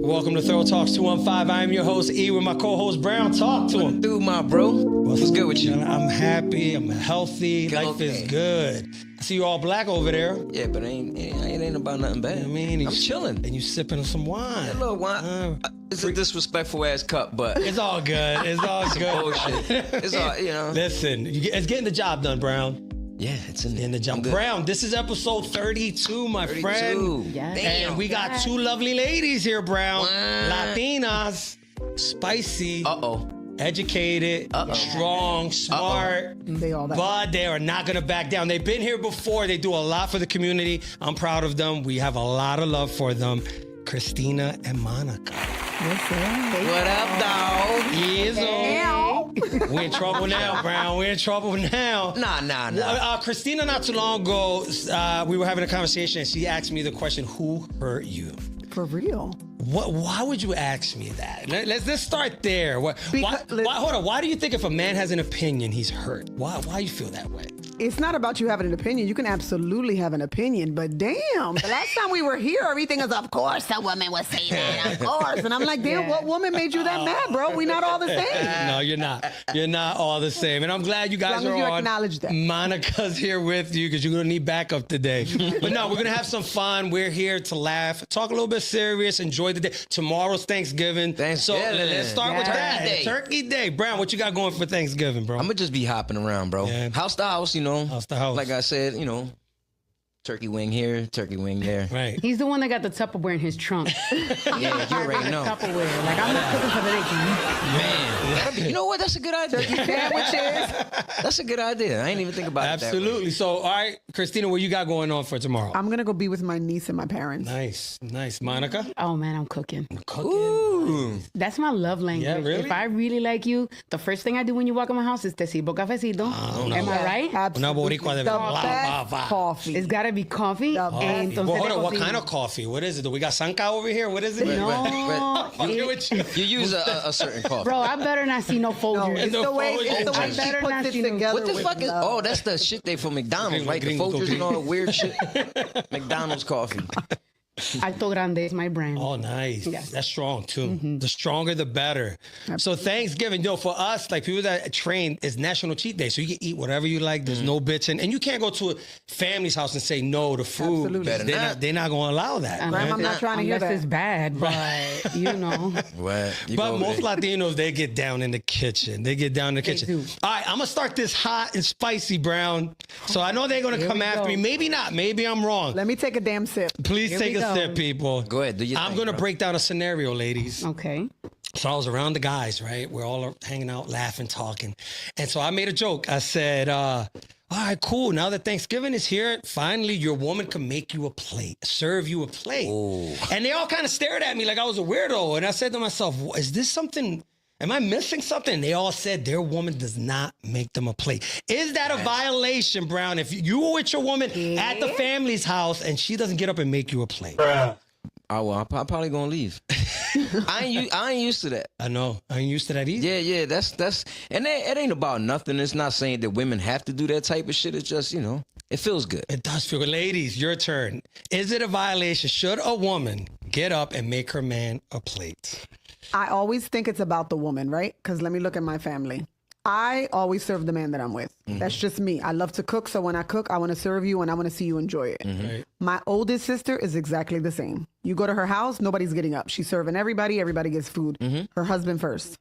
Welcome to Thorough Talks 215. I am your host, E, with my co-host, Brown. Talk to him. Dude, my bro. What's good with you? I'm happy. I'm healthy. Life is good. I see you all black over there. Yeah, but it ain't about nothing bad. You know what I mean? I'm chilling. And you sipping on some wine. A little wine. It's a disrespectful ass cup, but it's all good. It's all good. Bullshit. It's all, you know. Listen, it's getting the job done, Brown. Yeah, it's in the jump. Brown, this is episode 32, my friend. Yes. And we got two lovely ladies here, Brown. What? Latinas, spicy, educated, strong, smart, but they are not going to back down. They've been here before. They do a lot for the community. I'm proud of them. We have a lot of love for them. Christina and Monica. What up, dog? We're in trouble now, Brown. We're in trouble now. Nah. Christina, not too long ago, we were having a conversation and she asked me the question, who hurt you? For real? Why would you ask me that? Let's start there. Hold on. Why do you think if a man has an opinion, he's hurt? Why you feel that way? It's not about you having an opinion. You can absolutely have an opinion, but damn, the last time we were here, everything is, of course, a woman was saying that, of course. And I'm like, damn, what woman made you that mad, bro? We not all the same. No, you're not. You're not all the same. And I'm glad you guys are on. Acknowledge that. Monica's here with you because you're going to need backup today. But no, we're going to have some fun. We're here to laugh, talk a little bit serious, enjoy the day. Tomorrow's Thanksgiving. So let's start with that. Turkey Day. Brown, what you got going for Thanksgiving, bro? I'm going to just be hopping around, bro. Yeah. House to house, you know. House to house. Like I said, you know, turkey wing here, turkey wing there. Right. He's the one that got the Tupperware in his trunk. Yeah, you already know. Tupperware. Like, I'm not cooking for the next week. Man. You know what? That's a good idea. Turkey sandwiches. That's a good idea. I ain't even think about it that way. Absolutely. So, all right, Christina, what you got going on for tomorrow? I'm going to go be with my niece and my parents. Nice. Monica? Oh, man, I'm cooking. Cooking. That's my love language. Yeah, really? If I really like you, the first thing I do when you walk in my house is te sirvo cafecito. Am I right? Absolutely. Una boricua de coffee. It's got to be coffee. Well, hold on, what kind of coffee? What is it? Do we got Sanka over here? What is it? No. You use a certain coffee. Bro, I better not see no Folgers. It's the way she puts it together. What the fuck is? Oh, that's the shit they from McDonald's, right? The Folgers and all the weird shit. McDonald's coffee. Alto Grande is my brand. Oh, nice. Yes. That's strong, too. Mm-hmm. The stronger, the better. So Thanksgiving, for us, like people that train, is National Cheat Day. So you can eat whatever you like. There's no bitching. And you can't go to a family's house and say no to food. Absolutely. They're not going to allow that. I'm not trying to hear that. Unless it's bad, but, you know. But most Latinos, they get down in the kitchen. They do. All right, I'm going to start this hot and spicy, Brown. So I know they're going to come after me. Maybe not. Maybe I'm wrong. Let me take a damn sip. Please take a sip, people. Go ahead. I'm going to break down a scenario, ladies. Okay. So I was around the guys, right? We're all hanging out, laughing, talking. And so I made a joke. I said, all right, cool. Now that Thanksgiving is here, finally your woman can make you a plate, serve you a plate. Ooh. And they all kind of stared at me like I was a weirdo. And I said to myself, is this something... Am I missing something? They all said their woman does not make them a plate. Is that a violation, Brown? If you were with your woman at the family's house and she doesn't get up and make you a plate? I'm probably gonna leave. I ain't used to that. I know. I ain't used to that either. Yeah. That's and it ain't about nothing. It's not saying that women have to do that type of shit. It's just, it feels good. It does feel good. Ladies, your turn. Is it a violation? Should a woman get up and make her man a plate? I always think it's about the woman, right? Because let me look at my family. I always serve the man that I'm with. Mm-hmm. That's just me. I love to cook. So when I cook, I want to serve you and I want to see you enjoy it. Mm-hmm. Right. My oldest sister is exactly the same. You go to her house, nobody's getting up. She's serving everybody. Everybody gets food. Mm-hmm. Her husband first.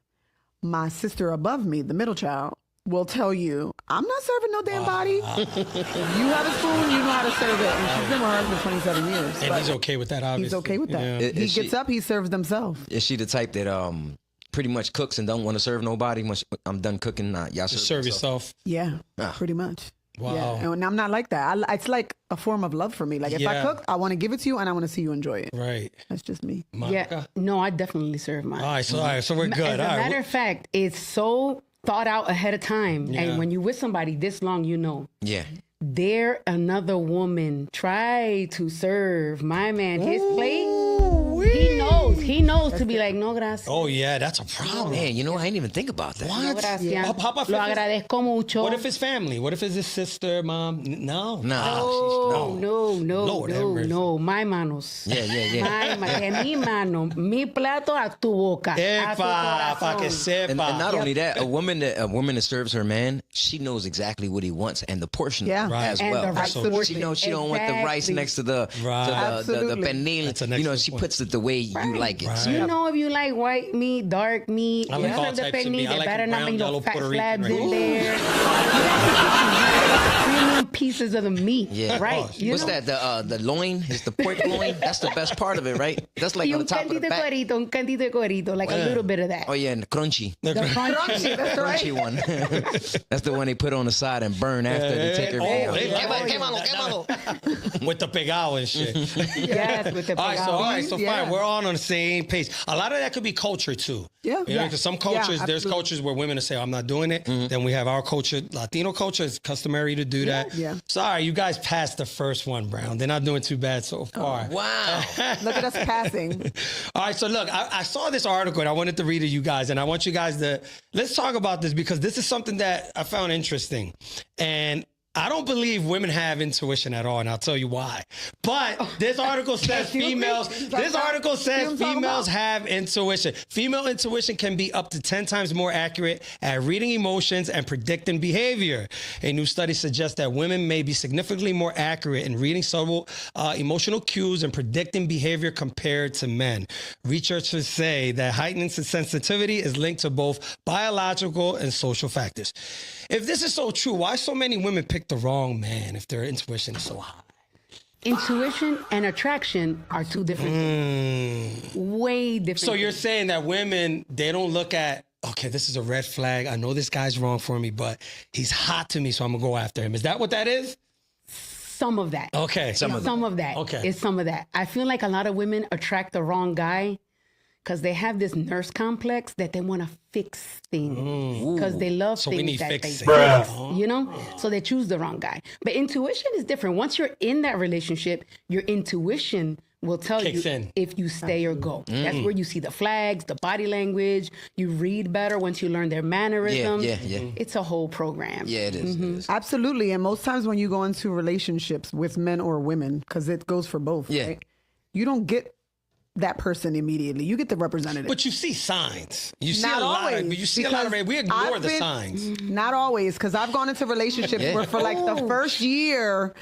My sister above me, the middle child, will tell you, I'm not serving no damn body. You have a spoon, you know how to serve it. And she's been with her husband 27 years. And he's okay with that, obviously. He's okay with that. Yeah. He gets up, he serves themselves. Is she the type that pretty much cooks and don't want to serve nobody? Once I'm done cooking, y'all serve yourself. Yeah, pretty much. Wow. Yeah. And I'm not like that. It's like a form of love for me. Like if I cook, I want to give it to you and I want to see you enjoy it. Right. That's just me. Monica? Yeah. No, I definitely serve mine. All right, so we're good. As a matter of fact, it's so thought out ahead of time. Yeah. And when you're with somebody this long, you know. Yeah. Dare another woman try to serve my man his plate. He knows to be like, no, gracias. Oh yeah, that's a problem. Man, you know, I didn't even think about that. No, gracias. How about Lo if it's- agradezco mucho. What if it's family? What if it's his sister, mom? No. No, Lord have mercy. no. My manos. Yeah. Mi mano, mi plato a tu boca. A tu Epa, pa que corazón. And sepa. not only that, a woman that serves her man, she knows exactly what he wants and the portion as And well. the right She knows she don't want the rice Exactly. next to the Absolutely. pernil. That's an You know, excellent she point. puts it the way you like it. Right. So, You know, if you like white meat, dark meat, I you like all serve the types of pernil, meat. I there like better the not brown, be no yellow, fat Puerto Rican slabs right in here. there. Premium pieces of the meat, yeah. right? You What's know? that? The loin? Is the pork loin? That's the best part of it, right? That's like Y on un the top of the cantito de back. cuerito, un cantito de cuerito, like a little bit of that. Oh, yeah, and the crunchy. The crunch. Crunchy, that's right. Crunchy one. That's the one they put on the side and burn after they take her. With the pegado and shit. Yes, with the All right, so Yeah. fine. We're all on the same page. A lot of that could be culture too. Yeah. You know, Yeah. because some Yeah, cultures, there's absolutely. cultures where women will say, I'm not doing it. Then we have our culture, Latino culture, it's customary to do that. Yeah. Sorry, you guys passed the first one, Brown. They're not doing too bad so far. Wow. Look at us passing. All right, so look, I saw this article and I wanted to read to you guys, and I want you guys to, let's talk about this because this is something that I found interesting. And I don't believe women have intuition at all, and I'll tell you why. But this article says females have intuition. Female intuition can be up to 10 times more accurate at reading emotions and predicting behavior. A new study suggests that women may be significantly more accurate in reading subtle emotional cues and predicting behavior compared to men. Researchers say that heightened sensitivity is linked to both biological and social factors. If this is so true, why so many women pick the wrong man if their intuition is so high? Intuition and attraction are two different things. Way different. So you're things. saying that women, they don't look at, okay, this is a red flag. I know this guy's wrong for me, but he's hot to me, so I'm going to go after him. Is that what that is? Some of that. Okay. Some of that. Okay. It's some of that. I feel like a lot of women attract the wrong guy because they have this nurse complex that they want to fix things because they love So things we need that fixing. they fix, you know? So they choose the wrong guy. But intuition is different. Once you're in that relationship, your intuition will tell Kicks you in. if you stay or go. That's where you see the flags, the body language. You read better once you learn their mannerisms. Yeah. It's a whole program. Yeah, it is. It is. Absolutely. And most times when you go into relationships with men or women, because it goes for both, Yeah. right? You don't get that person immediately. You get the representative. But you see signs. You see Not a lot of, always, you see a lot of, because we ignore I've the been- signs. Not always, because I've gone into relationships where for like the first year,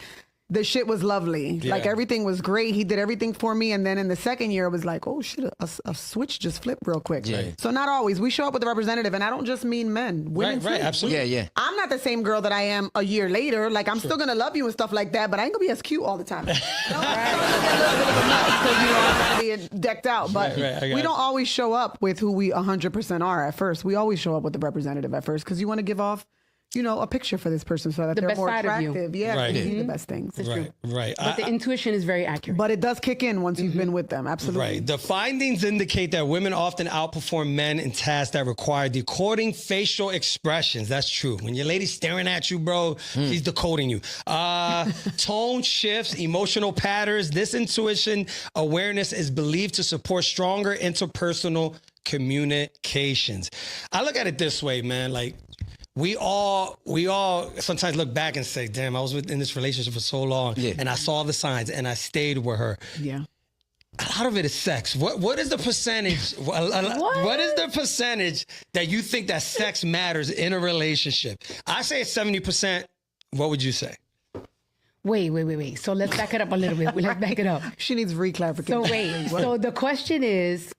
the shit was lovely. Like Yeah. everything was great. He did everything for me. And then in the second year, it was like, oh shit, a switch just flipped real quick. Yeah. So not always. We show up with a representative. And I don't just mean men, women Right, too. absolutely. Yeah. I'm not the same girl that I am a year later. Like, I'm still going to love you and stuff like that, but I ain't going to be as cute all the time. Because, you know, I'm going to be decked out. But Right, I got we it. don't always show up with who we 100% are at first. We always show up with the representative at first because you want to give off, you know, a picture for this person so that The they're best more side of you. attractive. Yeah, Right. they see the best things. Right. But the intuition is very accurate. But it does kick in once you've been with them. Absolutely. Right. The findings indicate that women often outperform men in tasks that require decoding facial expressions. That's true. When your lady's staring at you, bro, she's decoding you. Tone shifts, emotional patterns. This intuition awareness is believed to support stronger interpersonal communications. I look at it this way, man. Like, we all sometimes look back and say, damn, I was in this relationship for so long and I saw the signs and I stayed with her. Yeah. A lot of it is sex. What is the percentage? What is the percentage that you think that sex matters in a relationship? I say it's 70%. What would you say? Wait. So let's back it up a little bit. Let's back it up. She needs reclarification. So wait. So the question is,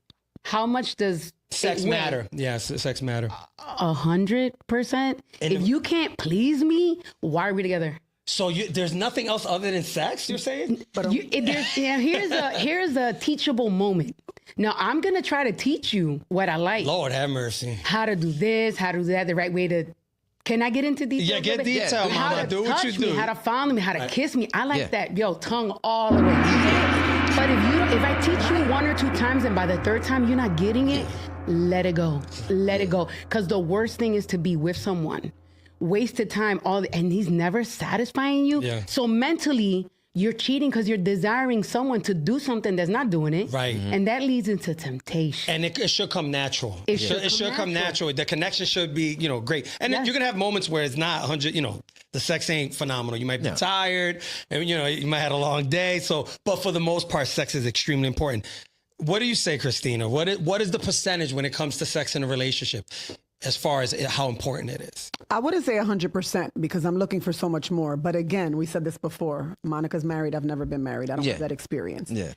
how much does Sex it weigh? matter. Yes, sex matter. 100%. If you can't please me, why are we together? So there's nothing else other than sex, you're saying? Here's a teachable moment. Now I'm gonna try to teach you what I like, Lord have mercy. how to do this, how to do that, the right way to. Can I get into detail? Yeah, get a little bit? detail, How mama. to Do what you touch me, do. how to fondle me, how to kiss me. I like Yeah. that. Yo, tongue all the way. But if I teach you 1 or 2 times and by the 3rd time you're not getting it, let it go. Let it go. Because the worst thing is to be with someone. Wasted time, and he's never satisfying you. Yeah. So mentally, you're cheating because you're desiring someone to do something that's not doing it. Right. And that leads into temptation. And it should come natural. It should come natural. The connection should be, great. And then Yes. you're going to have moments where it's not 100, the sex ain't phenomenal. You might be tired and, you might have a long day. So, but for the most part, sex is extremely important. What do you say, Christina? What is the percentage when it comes to sex in a relationship as far as how important it is? I wouldn't say 100% because I'm looking for so much more. But again, we said this before. Monica's married. I've never been married. I don't have that experience. Yeah.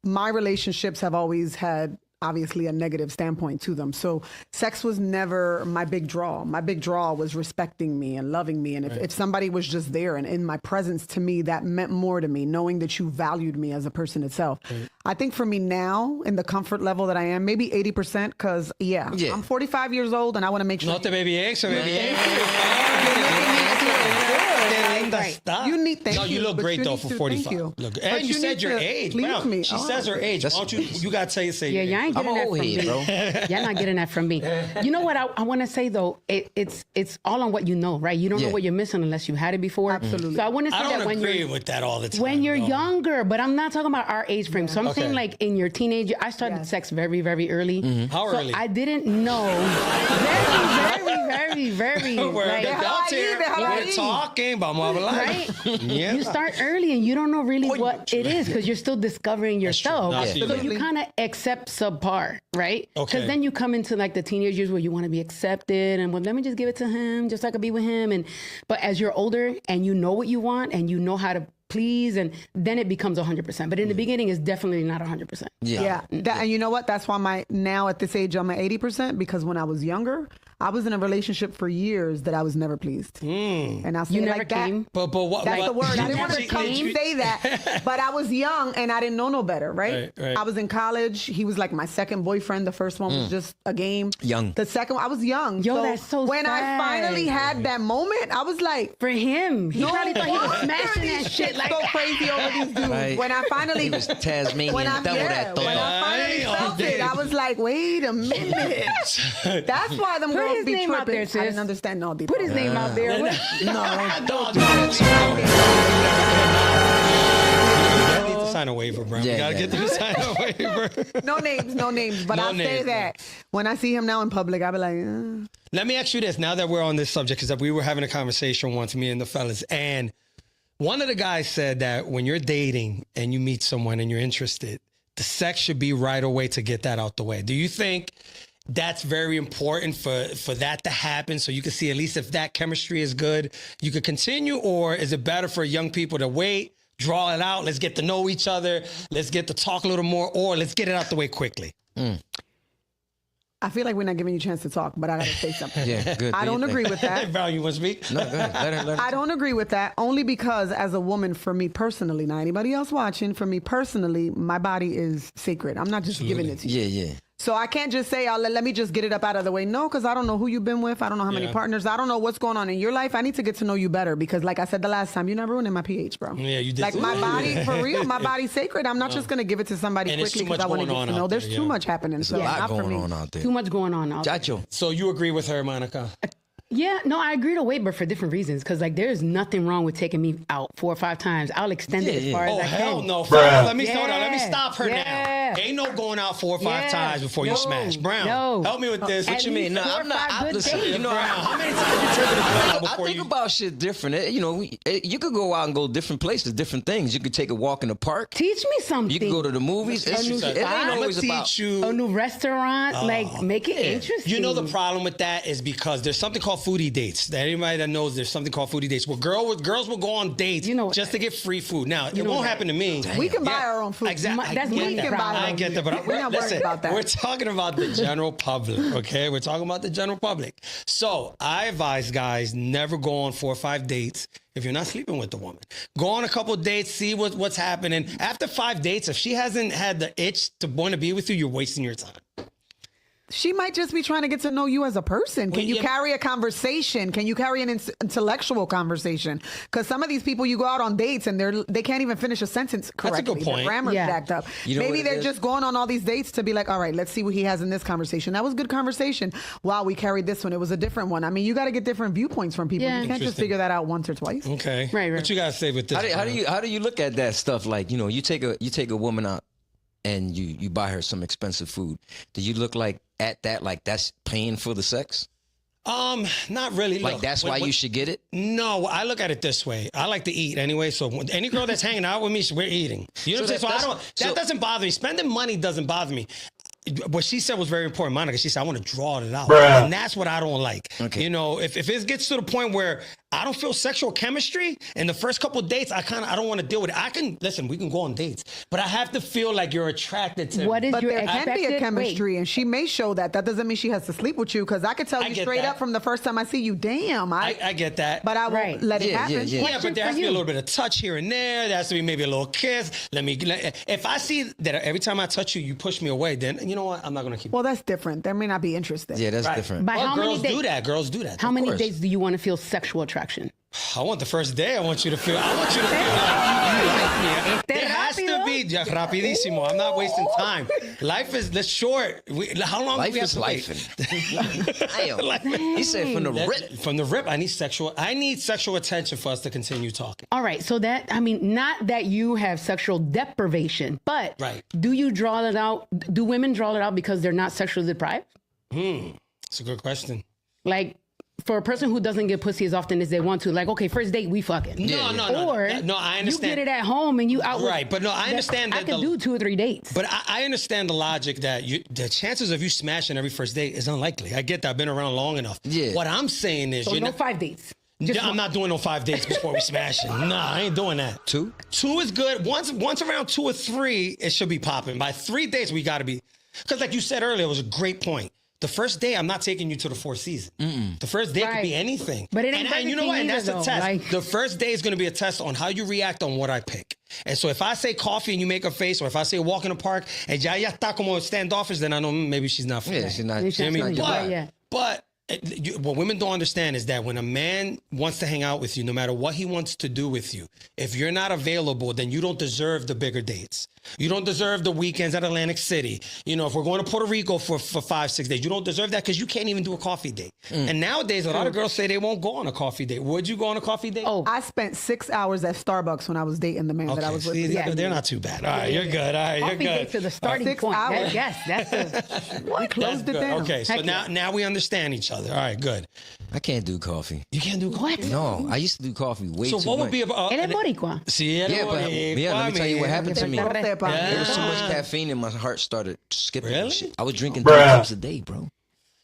My relationships have always had obviously a negative standpoint to them. So sex was never my big draw. My big draw was respecting me and loving me. And if somebody was just there and in my presence, to me, that meant more to me, knowing that you valued me as a person itself. Right. I think for me now, in the comfort level that I am, maybe 80%, because I'm 45 years old and I want to make sure. No te baby eso, baby. You need thank you. No, you look great though for 45. Look, and you said your age. Wow. She says her age. Why don't you gotta say yeah, y'all ain't getting that from me, bro. Y'all not getting that from me. You know what I want to say though? It's all on what you know, right? You don't know what you're missing unless you had it before. Absolutely. So I want to say that when agree with that all the time. When you're younger, but I'm not talking about our age frame. So I'm saying like in your teenage, I started sex very, very early. Mm-hmm. How early? I didn't know. Very. We're talking about my life. Right? Yeah. You start early and you don't know really what it is because you're still discovering yourself. So you kind of accept subpar, right? Okay. Because then you come into like the teenage years where you want to be accepted and well, let me just give it to him just so I could be with him. But as you're older and you know what you want and you know how to please, and then it becomes 100%. But in the beginning, it's definitely not 100%. And you know what? That's why now at this age, I'm at 80%, because when I was younger, I was in a relationship for years that I was never pleased. And I say you never like came? that. But what? That's the word. I didn't want to say that, but I was young and I didn't know no better, right? I was in college. He was like my second boyfriend. The first one was just a game. Young. The second one, I was young. Yo, that's so when sad. I finally had that moment, I was like, for him, he probably thought he was smashing that shit like so crazy over these dudes. Right. When I finally, he was Tasmanian double that thought. When I finally felt it, I was like, wait a minute. That's why them girls be tripping. I didn't understand. No, put his name out there. Don't sign a waiver, bro. We gotta get to sign a waiver. No names. But I'll say that when I see him now in public, I'll be like, Let me ask you this. Now that we're on this subject, because we were having a conversation once, me and the fellas, and one of the guys said that when you're dating and you meet someone and you're interested, the sex should be right away to get that out the way. Do you think that's very important for that to happen, so you can see at least if that chemistry is good, you could continue? Or is it better for young people to wait, draw it out, let's get to know each other, let's get to talk a little more, or let's get it out the way quickly? I feel like we're not giving you a chance to talk, but I gotta say something. Yeah, good. I don't agree with that. Val, you want to speak? No, go ahead. Let her I don't agree with that, only because as a woman, for me personally, not anybody else watching, for me personally, my body is sacred. I'm not just giving it to you. Yeah. So I can't just say, let me just get it up out of the way. No, because I don't know who you've been with. I don't know how many partners. I don't know what's going on in your life. I need to get to know you better because, like I said the last time, you're not ruining my pH, bro. Yeah, you did. Like my body, for real, my body's sacred. I'm not just going to give it to somebody quickly because I want to get to know. There's too much happening. There's a lot going on out there. Too much going on out there. Chacho. So you agree with her, Monica? Yeah, no, I agree to wait, but for different reasons. Because like, there's nothing wrong with taking me out 4 or 5 times. I'll extend it as far as I can. Oh hell no! Let me stop her now. Ain't no going out 4 or 5 times before you smash. Brown, help me with this. What you mean? No, I'm not. Listen, you know, how many times you taking the out before I think about shit different. You know, you could go out and go different places, different things. You could take a walk in the park. Teach me something. You can go to the movies. It ain't always about a new restaurant. Like, make it interesting. You know, the problem with that is because there's something called foodie dates. Anybody that knows, there's something called foodie dates where girls will go on dates just to get free food. Now, it won't happen to me. We can buy our own food. Exactly. I get that, but we're not worried about that. We're talking about the general public, okay? We're talking about the general public. So I advise guys, never go on 4 or 5 dates if you're not sleeping with the woman. Go on a couple of dates, see what's happening. After 5 dates, if she hasn't had the itch to want to be with you, you're wasting your time. She might just be trying to get to know you as a person. Can you carry a conversation? Can you carry an intellectual conversation? Because some of these people, you go out on dates and they can't even finish a sentence correctly. That's a good point. Their grammar's jacked up. Maybe they're just going on all these dates to be like, all right, let's see what he has in this conversation. That was a good conversation. Wow, we carried this one. It was a different one. I mean, you got to get different viewpoints from people. You can't just figure that out once or twice. Okay. Right. What you got to say with this? How do you look at that stuff? Like, you take a woman out and you buy her some expensive food. Do you look like at that like that's paying for the sex? Not really. Like Look, that's why you should get it? No, I look at it this way. I like to eat anyway. So any girl that's hanging out with me, we're eating. You know what I'm saying? So that doesn't bother me. Spending money doesn't bother me. What she said was very important, Monica. She said, I want to draw it out. Bruh. And that's what I don't like. Okay. You know, if it gets to the point where I don't feel sexual chemistry in the first couple of dates, I don't want to deal with it. We can go on dates, but I have to feel like you're attracted to what is but your there can be a chemistry, and she may show that. That doesn't mean she has to sleep with you, because I could tell you straight up from the first time I see you, damn. I get that. But I won't let it happen. Yeah, but there has to be a little bit of touch here and there. There has to be maybe a little kiss. If I see that every time I touch you, you push me away, then you know what? I'm not going to keep. Well, that's different. They may not be interested. Yeah, that's different. But how girls many do that. Girls do that. How many dates do you want to feel sexual attraction? I want the first day. I want you to feel like you like me. There has to be rapidísimo. I'm not wasting time. Life is short. How long do we have to wait? He said from the rip. From the rip, I need sexual attention for us to continue talking. All right. So not that you have sexual deprivation, but do you draw it out? Do women draw it out because they're not sexually deprived? That's a good question. Like, for a person who doesn't get pussy as often as they want to, like, okay, first date, we fucking. No, I understand. You get it at home and you out. Right, but no, I understand that. I can do 2 or 3 dates. But I understand the logic that the chances of you smashing every first date is unlikely. I get that. I've been around long enough. Yeah. What I'm saying is, no 5 dates. I'm not doing no 5 dates before we smash it. Nah, I ain't doing that. 2? 2 is good. Once around 2 or 3, it should be popping. By 3 dates, we got to be. Because like you said earlier, it was a great point. The first day, I'm not taking you to the 4th season. The first day could be anything. But it ain't and you know what? And that's a test. Like... The first day is going to be a test on how you react on what I pick. And so if I say coffee and you make a face, or if I say walk in the park and ya está como standoffish, then I know maybe she's not for me. Yeah, she's not. But what women don't understand is that when a man wants to hang out with you, no matter what he wants to do with you, if you're not available, then you don't deserve the bigger dates. You don't deserve the weekends at Atlantic City. You know, if we're going to Puerto Rico for 5-6 days, you don't deserve that because you can't even do a coffee date. And nowadays, a lot of girls say they won't go on a coffee date. Would you go on a coffee date? Oh, I spent 6 hours at Starbucks when I was dating the man that I was with. They're not too bad. All right, you're good. All right, you're good. Coffee date to the starting point. Hours. Yes, that's we closed it down. Okay, so now we understand each other. All right, good. I can't do coffee. You can't do coffee? What? No, I used to do coffee way too much. So what would be about... Él es boricua. Sí, él es boricua. Let me tell you what happened to me. There was too much caffeine and my heart started skipping. Really? Shit. I was drinking 3 cups a day, bro.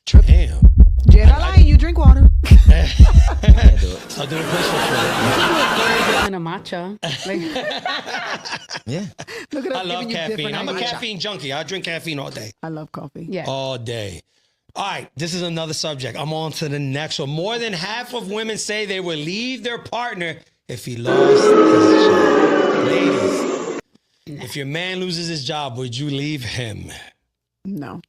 Damn. Jedi, you drink water. I can't do it. I'll do a push-up. And a matcha. Yeah. Look at us I love giving you caffeine. different I'm a ideas. caffeine junkie. I drink caffeine all day. I love coffee. Yeah. All day. All right, this is another subject. I'm on to the next one. More than half of women say they will leave their partner if he lost his job. Ladies, if your man loses his job, would you leave him? No.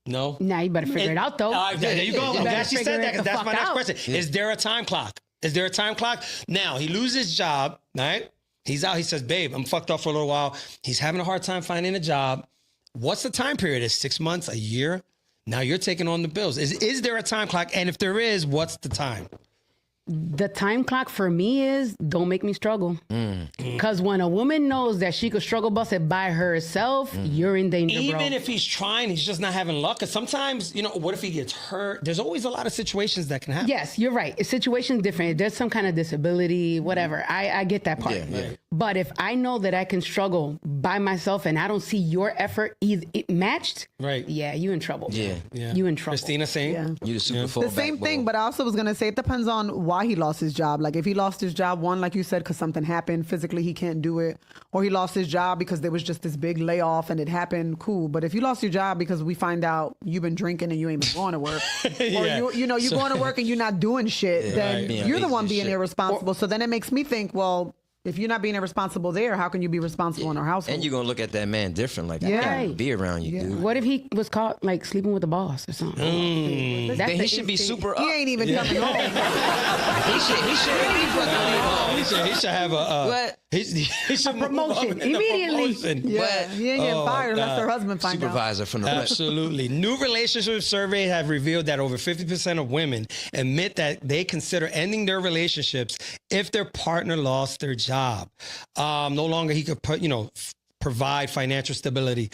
No? Now you better figure it out, though. There you go. I'm glad she said that because that's my next question. Yeah. Is there a time clock? Is there a time clock? Now, he loses his job, right? He's out. He says, babe, I'm fucked up for a little while. He's having a hard time finding a job. What's the time period? Is 6 months, a year? Now you're taking on the bills. Is there a time clock? And if there is, what's the time? The time clock for me is don't make me struggle. Because when a woman knows that she could struggle bust it by herself, you're in danger, bro. Even if he's trying, he's just not having luck. Because sometimes, what if he gets hurt? There's always a lot of situations that can happen. Yes, you're right. A situation's different. If there's some kind of disability, whatever. I get that part. Yeah. But if I know that I can struggle by myself and I don't see your effort matched, right? Yeah, you in trouble. Yeah. You in trouble. Christina saying? Yeah. You the super fallback. The same thing, but I also was going to say it depends on why he lost his job. Like if he lost his job, one, like you said, because something happened, physically he can't do it, or he lost his job because there was just this big layoff and it happened, cool. But if you lost your job because we find out you've been drinking and you ain't been going to work, or you're going to work and you're not doing shit, then you're the one being irresponsible. So then it makes me think, well, If you're not being irresponsible there, how can you be responsible in our household? And you're going to look at that man different. Like, I Yeah. can't be around you, dude. What if he was caught like sleeping with the boss or something? Then he should be super up. He ain't even coming home. He should have a What? he should move promotion up in the immediately. promotion. Yeah, he ain't getting fired unless her husband finds out. supervisor from the rest. Absolutely. New relationship surveys have revealed that over 50% of women admit that they consider ending their relationships if their partner lost their job. No longer he could provide financial stability.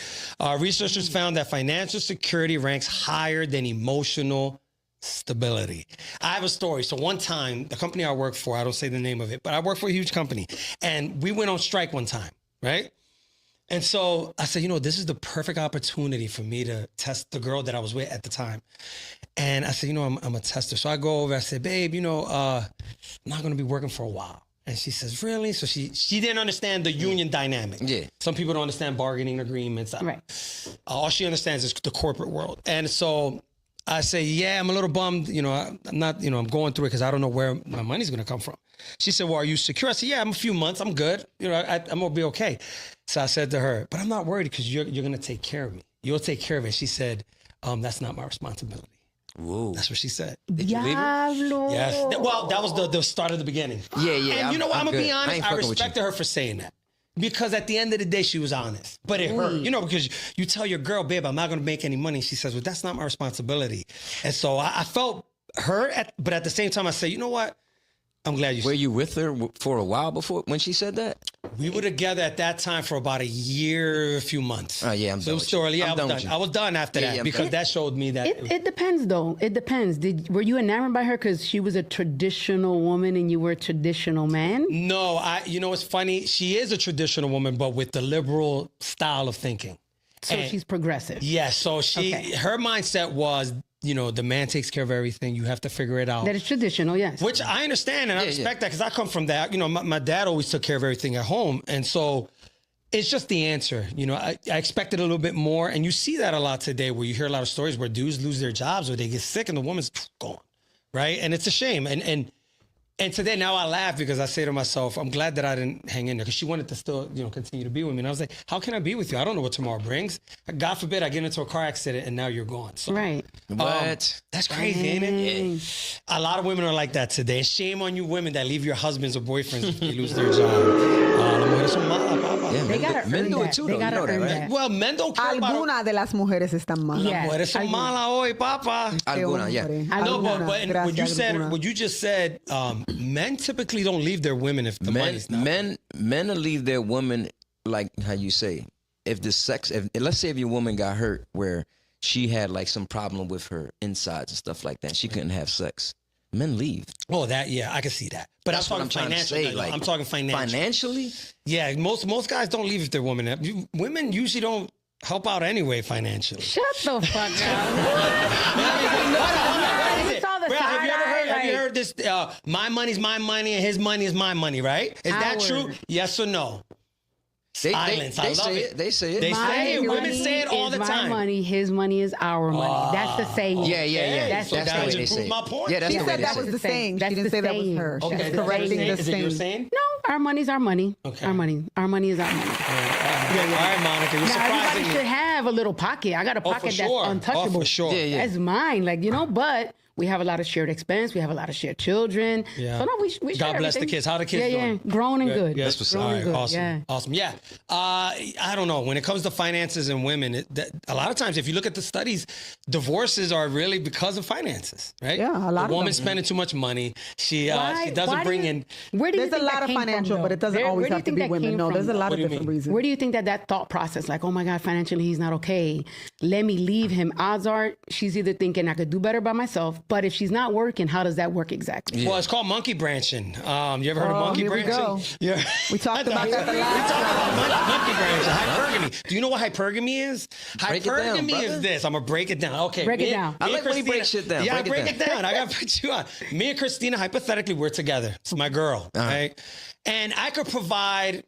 Researchers found that financial security ranks higher than emotional stability. I have a story. So one time, the company I work for, I don't say the name of it, but I work for a huge company, and we went on strike one time, right? And so I said, this is the perfect opportunity for me to test the girl that I was with at the time. And I said, I'm a tester. So I go over, I said, babe, I'm not going to be working for a while. And she says, really? So she didn't understand the union dynamic. Yeah. Some people don't understand bargaining agreements. Right. All she understands is the corporate world. And so I say, yeah, I'm a little bummed. I'm not, I'm going through it because I don't know where my money's going to come from. She said, well, are you secure? I said, yeah, I'm a few months. I'm good. I'm going to be okay. So I said to her, but I'm not worried because you're going to take care of me. You'll take care of it. She said, that's not my responsibility. Whoa. That's what she said. Did you leave her? Yes. Well, that was the start of the beginning. Yeah. And I'm going to be honest, I respected respected her for saying that. Because at the end of the day, she was honest. But it hurt, because you tell your girl, babe, I'm not going to make any money. She says, well, that's not my responsibility. And so I felt hurt, but at the same time, I said, you know what? I'm glad you Were you with her for a while before when she said that? We were together at that time for about a year, a few months. Oh, yeah, I'm so done. It was still early. Yeah, I was done after that because that showed me that. It depends, though. It depends. Were you enamored by her because she was a traditional woman and you were a traditional man? No, it's funny. She is a traditional woman, but with the liberal style of thinking. So she's progressive. Yeah. So her mindset was, the man takes care of everything. You have to figure it out. That is traditional, yes. Which I understand and I respect that because I come from that. My dad always took care of everything at home. And so it's just the answer. I expected a little bit more. And you see that a lot today where you hear a lot of stories where dudes lose their jobs or they get sick and the woman's gone. Right. And it's a shame. And today now I laugh because I say to myself, I'm glad that I didn't hang in there because she wanted to still, continue to be with me. And I was like, how can I be with you? I don't know what tomorrow brings. God forbid I get into a car accident and now you're gone. So, right. What? That's crazy, ain't it? Yeah. A lot of women are like that today. Shame on you women that leave your husbands or boyfriends if they lose their job. They gotta men earn do it that. too, They though. gotta earn that. Well, men don't care about Algunas de las mujeres están mal. Yeah. Mujeres son malas hoy, papa. Alguna, yeah. No, but Gracias, what you just said, men typically don't leave their women if the money's not. Men will leave their woman, like how you say, if let's say if your woman got hurt where she had like some problem with her insides and stuff like that, she couldn't have sex. Men leave. Oh, I can see that. But That's I'm talking financially. I'm talking financially. Financially? Yeah, most guys don't leave if they're women. Women usually don't help out anyway financially. Shut the fuck up. Have you heard this? My money's my money and his money is my money, right? Is that true? Yes or no? Silence. I love it. They say it. They say it. Women say it all the time. My money, his money is our money. That's the saying. Yeah. That's the way they say it. My point. Yeah, that's She the way said they that say was it. the saying. She That's didn't the say that was saying. her. Okay, She's correcting the is it you're saying. saying? No, our money's our money. Okay. Our money is our money. All right, Monica, you're Now, everybody surprising should me. have a little pocket. I got a pocket that's untouchable. Oh, for sure. Yeah. That's mine. But we have a lot of shared expense. We have a lot of shared children. Yeah. So no, we share God bless the everything. kids. How the kids doing? Yeah, grown and good. Yes, what's all Grown right, and good. awesome. Yeah. Awesome. Yeah. I don't know. When it comes to finances and women, a lot of times, if you look at the studies, divorces are really because of finances, right? Yeah, a lot of The woman them. spending too much money. She Why doesn't bring do you- in. Where do you There's a think lot that of came financial, from, but it doesn't though? always Where do you have to think be that women. came No, there's a from? lot What of do you different mean? reasons. Where do you think that thought process, like, oh my God, financially he's not okay, let me leave him? Odds are she's either thinking I could do better by myself, but if she's not working, how does that work exactly? Well, it's called monkey branching. You ever heard of monkey here we branching? go. Yeah. We talked about that the We last talked time. about monkey branching, hypergamy. Do you know what hypergamy is? Break it down, Hypergamy brother. is this. I'm gonna break it down. Okay. Break it down. I like when he breaks shit down. Yeah, Break it break it down. I gotta put you on. Me and Christina, hypothetically, we're together. It's my girl, right? And I could provide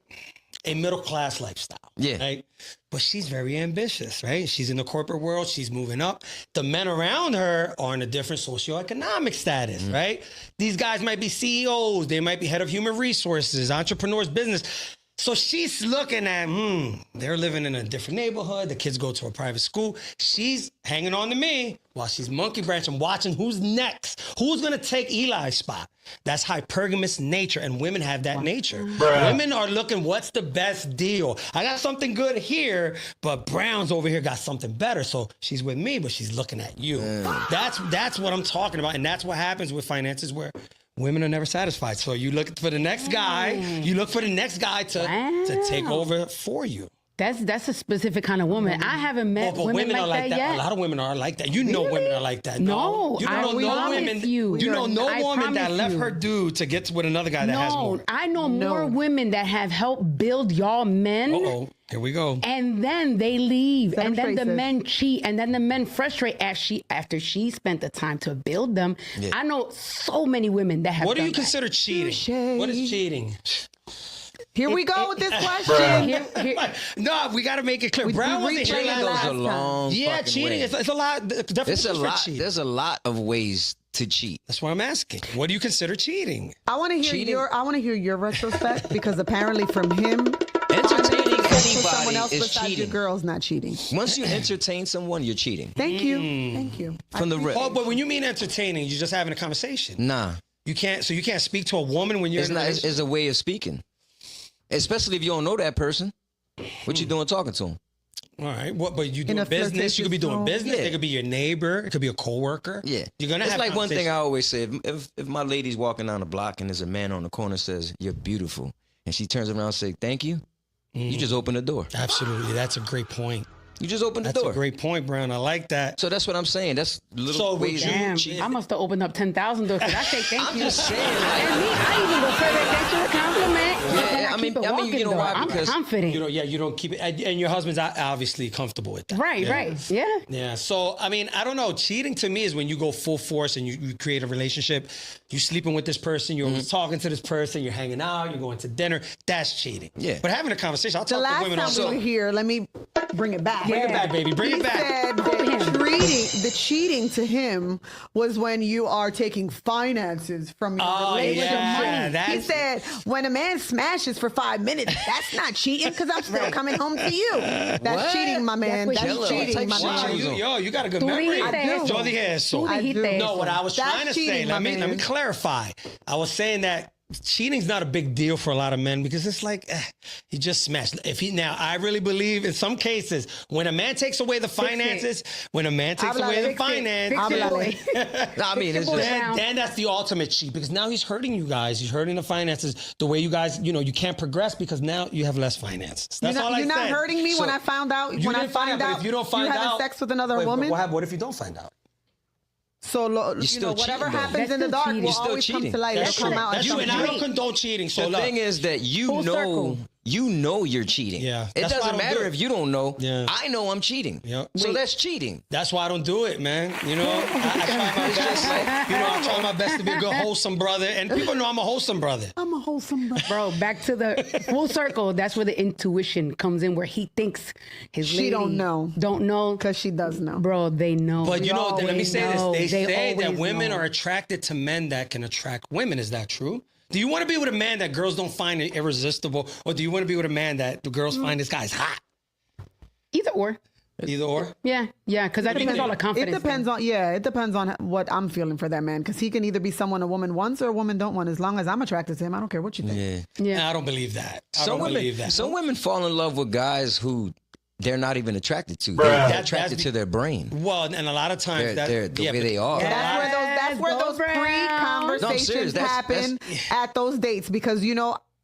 a middle-class lifestyle. Yeah. Right? But she's very ambitious, right? She's in the corporate world. She's moving up. The men around her are in a different socioeconomic status, right? These guys might be CEOs. They might be head of human resources, entrepreneurs, business. So she's looking at, they're living in a different neighborhood. The kids go to a private school. She's hanging on to me while she's monkey branching, watching who's next. Who's going to take Eli's spot? That's hypergamous nature, and women have that nature. Women are looking, what's the best deal? I got something good here, but Brown's over here got something better. So she's with me, but she's looking at you. That's what I'm talking about, and that's what happens with finances where women are never satisfied. So you look for the next guy. You look for the next guy to take over for you. That's a specific kind of woman. I haven't met women like that yet. A lot of women are like that. You know women are like that. No, you don't know no women. You know no woman that left her dude to get with another guy that has more. I know more women that have helped build y'all men. Uh-oh. Here we go. And then they leave. Same and then traces. the men cheat. And then the men frustrate after she spent the time to build them. Yeah. I know so many women that have What do you that. consider cheating? What is cheating? Here we go with this question. No, we got to make it clear. Brown wasn't here Cheating last goes a time. long Yeah, cheating. way. It's a lot. It's a lot. There's a lot of ways to cheat. That's what I'm asking. What do you consider cheating? I want to hear your retrospect because apparently from him, Entertaining someone else anybody is besides your cheating. girl's not cheating. Once you entertain someone, you're cheating. Thank you. Thank you. From the rip. Oh, but when you mean entertaining, you're just having a conversation. Nah. You can't speak to a woman when you're It's in a not. relationship? It's a way of speaking. Especially if you don't know that person. What you doing talking to him? All right. But you In doing a business. You could be doing flirtatious business. Yeah. It could be your neighbor. It could be a coworker. Yeah. You're gonna It's have like one thing I conversation. always say. If my lady's walking down the block and there's a man on the corner says, "You're beautiful," and she turns around and say, "Thank you," you just open the door. Absolutely. That's a great point. You just open the That's door. a great point, Brown. I like that. So that's what I'm saying. That's little ways you Damn, cheat. I must have opened up 10,000 doors because I say thank I'm you. just saying, And me, I even go further. Thanks for the compliment. Yeah, I mean, you know why? I'm Because confident. You don't keep it, and your husband's obviously comfortable with that. Right. Yeah. Yeah. So, I mean, I don't know. Cheating to me is when you go full force and you create a relationship. You're sleeping with this person. You're always talking to this person. You're hanging out. You're going to dinner. That's cheating. Yeah. But having a conversation, I'll The talk to last women time also. we were here, let me bring it back. Bring it back, baby. Bring He it back. said that the cheating to him was when you are taking finances from your relationship. yeah, He said when a man smashes for 5 minutes, that's not cheating because I'm still coming home to you. That's What? cheating, my man. That's what That's he said. cheating, my What type man. shit you You got a good Tú memory. dijiste eso. Yo dije eso. Tú dijiste do. eso. No, what I was That's trying to say, cheating, let my me man. clarify. I was saying that cheating's not a big deal for a lot of men because it's like he just smashed. Now I really believe in some cases when a man takes away the finances, I mean, it's just then that's the ultimate cheat because now he's hurting you guys. He's hurting the finances. The way you guys, you can't progress because now you have less finances. That's all I said. You're not hurting me when I found out. You When I didn't find find out, but out if you don't find having out, sex with another wait, woman. What if you don't find out? So still whatever cheating, though. happens That's in the still dark cheating. will You're still always come cheating. to light. That's It'll come true. out. That's at true. some And I point. don't condone cheating. So the look, thing is that Full circle. you know you're cheating. Yeah. It That's why I doesn't don't matter do it. if you don't know. Yeah. I know I'm cheating. Yep. So that's cheating. that's why I don't do it, man. I try my best. I try my best to be a good, wholesome brother, and people know I'm a wholesome brother. I'm a wholesome brother. Bro, back to the full circle. That's where the intuition comes in, where he thinks his lady don't know. Don't know. Because she does know. Bro, they know. But let me say this: they say that always women know. are attracted to men that can attract women. Is that true? Do you want to be with a man that girls don't find irresistible, or do you want to be with a man that the girls find this guy's hot? Either or. Either or. Yeah, because I think it's all a It confidence. depends on what I'm feeling for that man. Because he can either be someone a woman wants or a woman don't want. As long as I'm attracted to him, I don't care what you think. Yeah. I don't believe that. I Some don't believe that. Some women fall in love with guys who they're not even attracted to. They're attracted to their brain. Well, and a lot of times They're the way they are. That's where those pre-conversations happen at those dates. Because,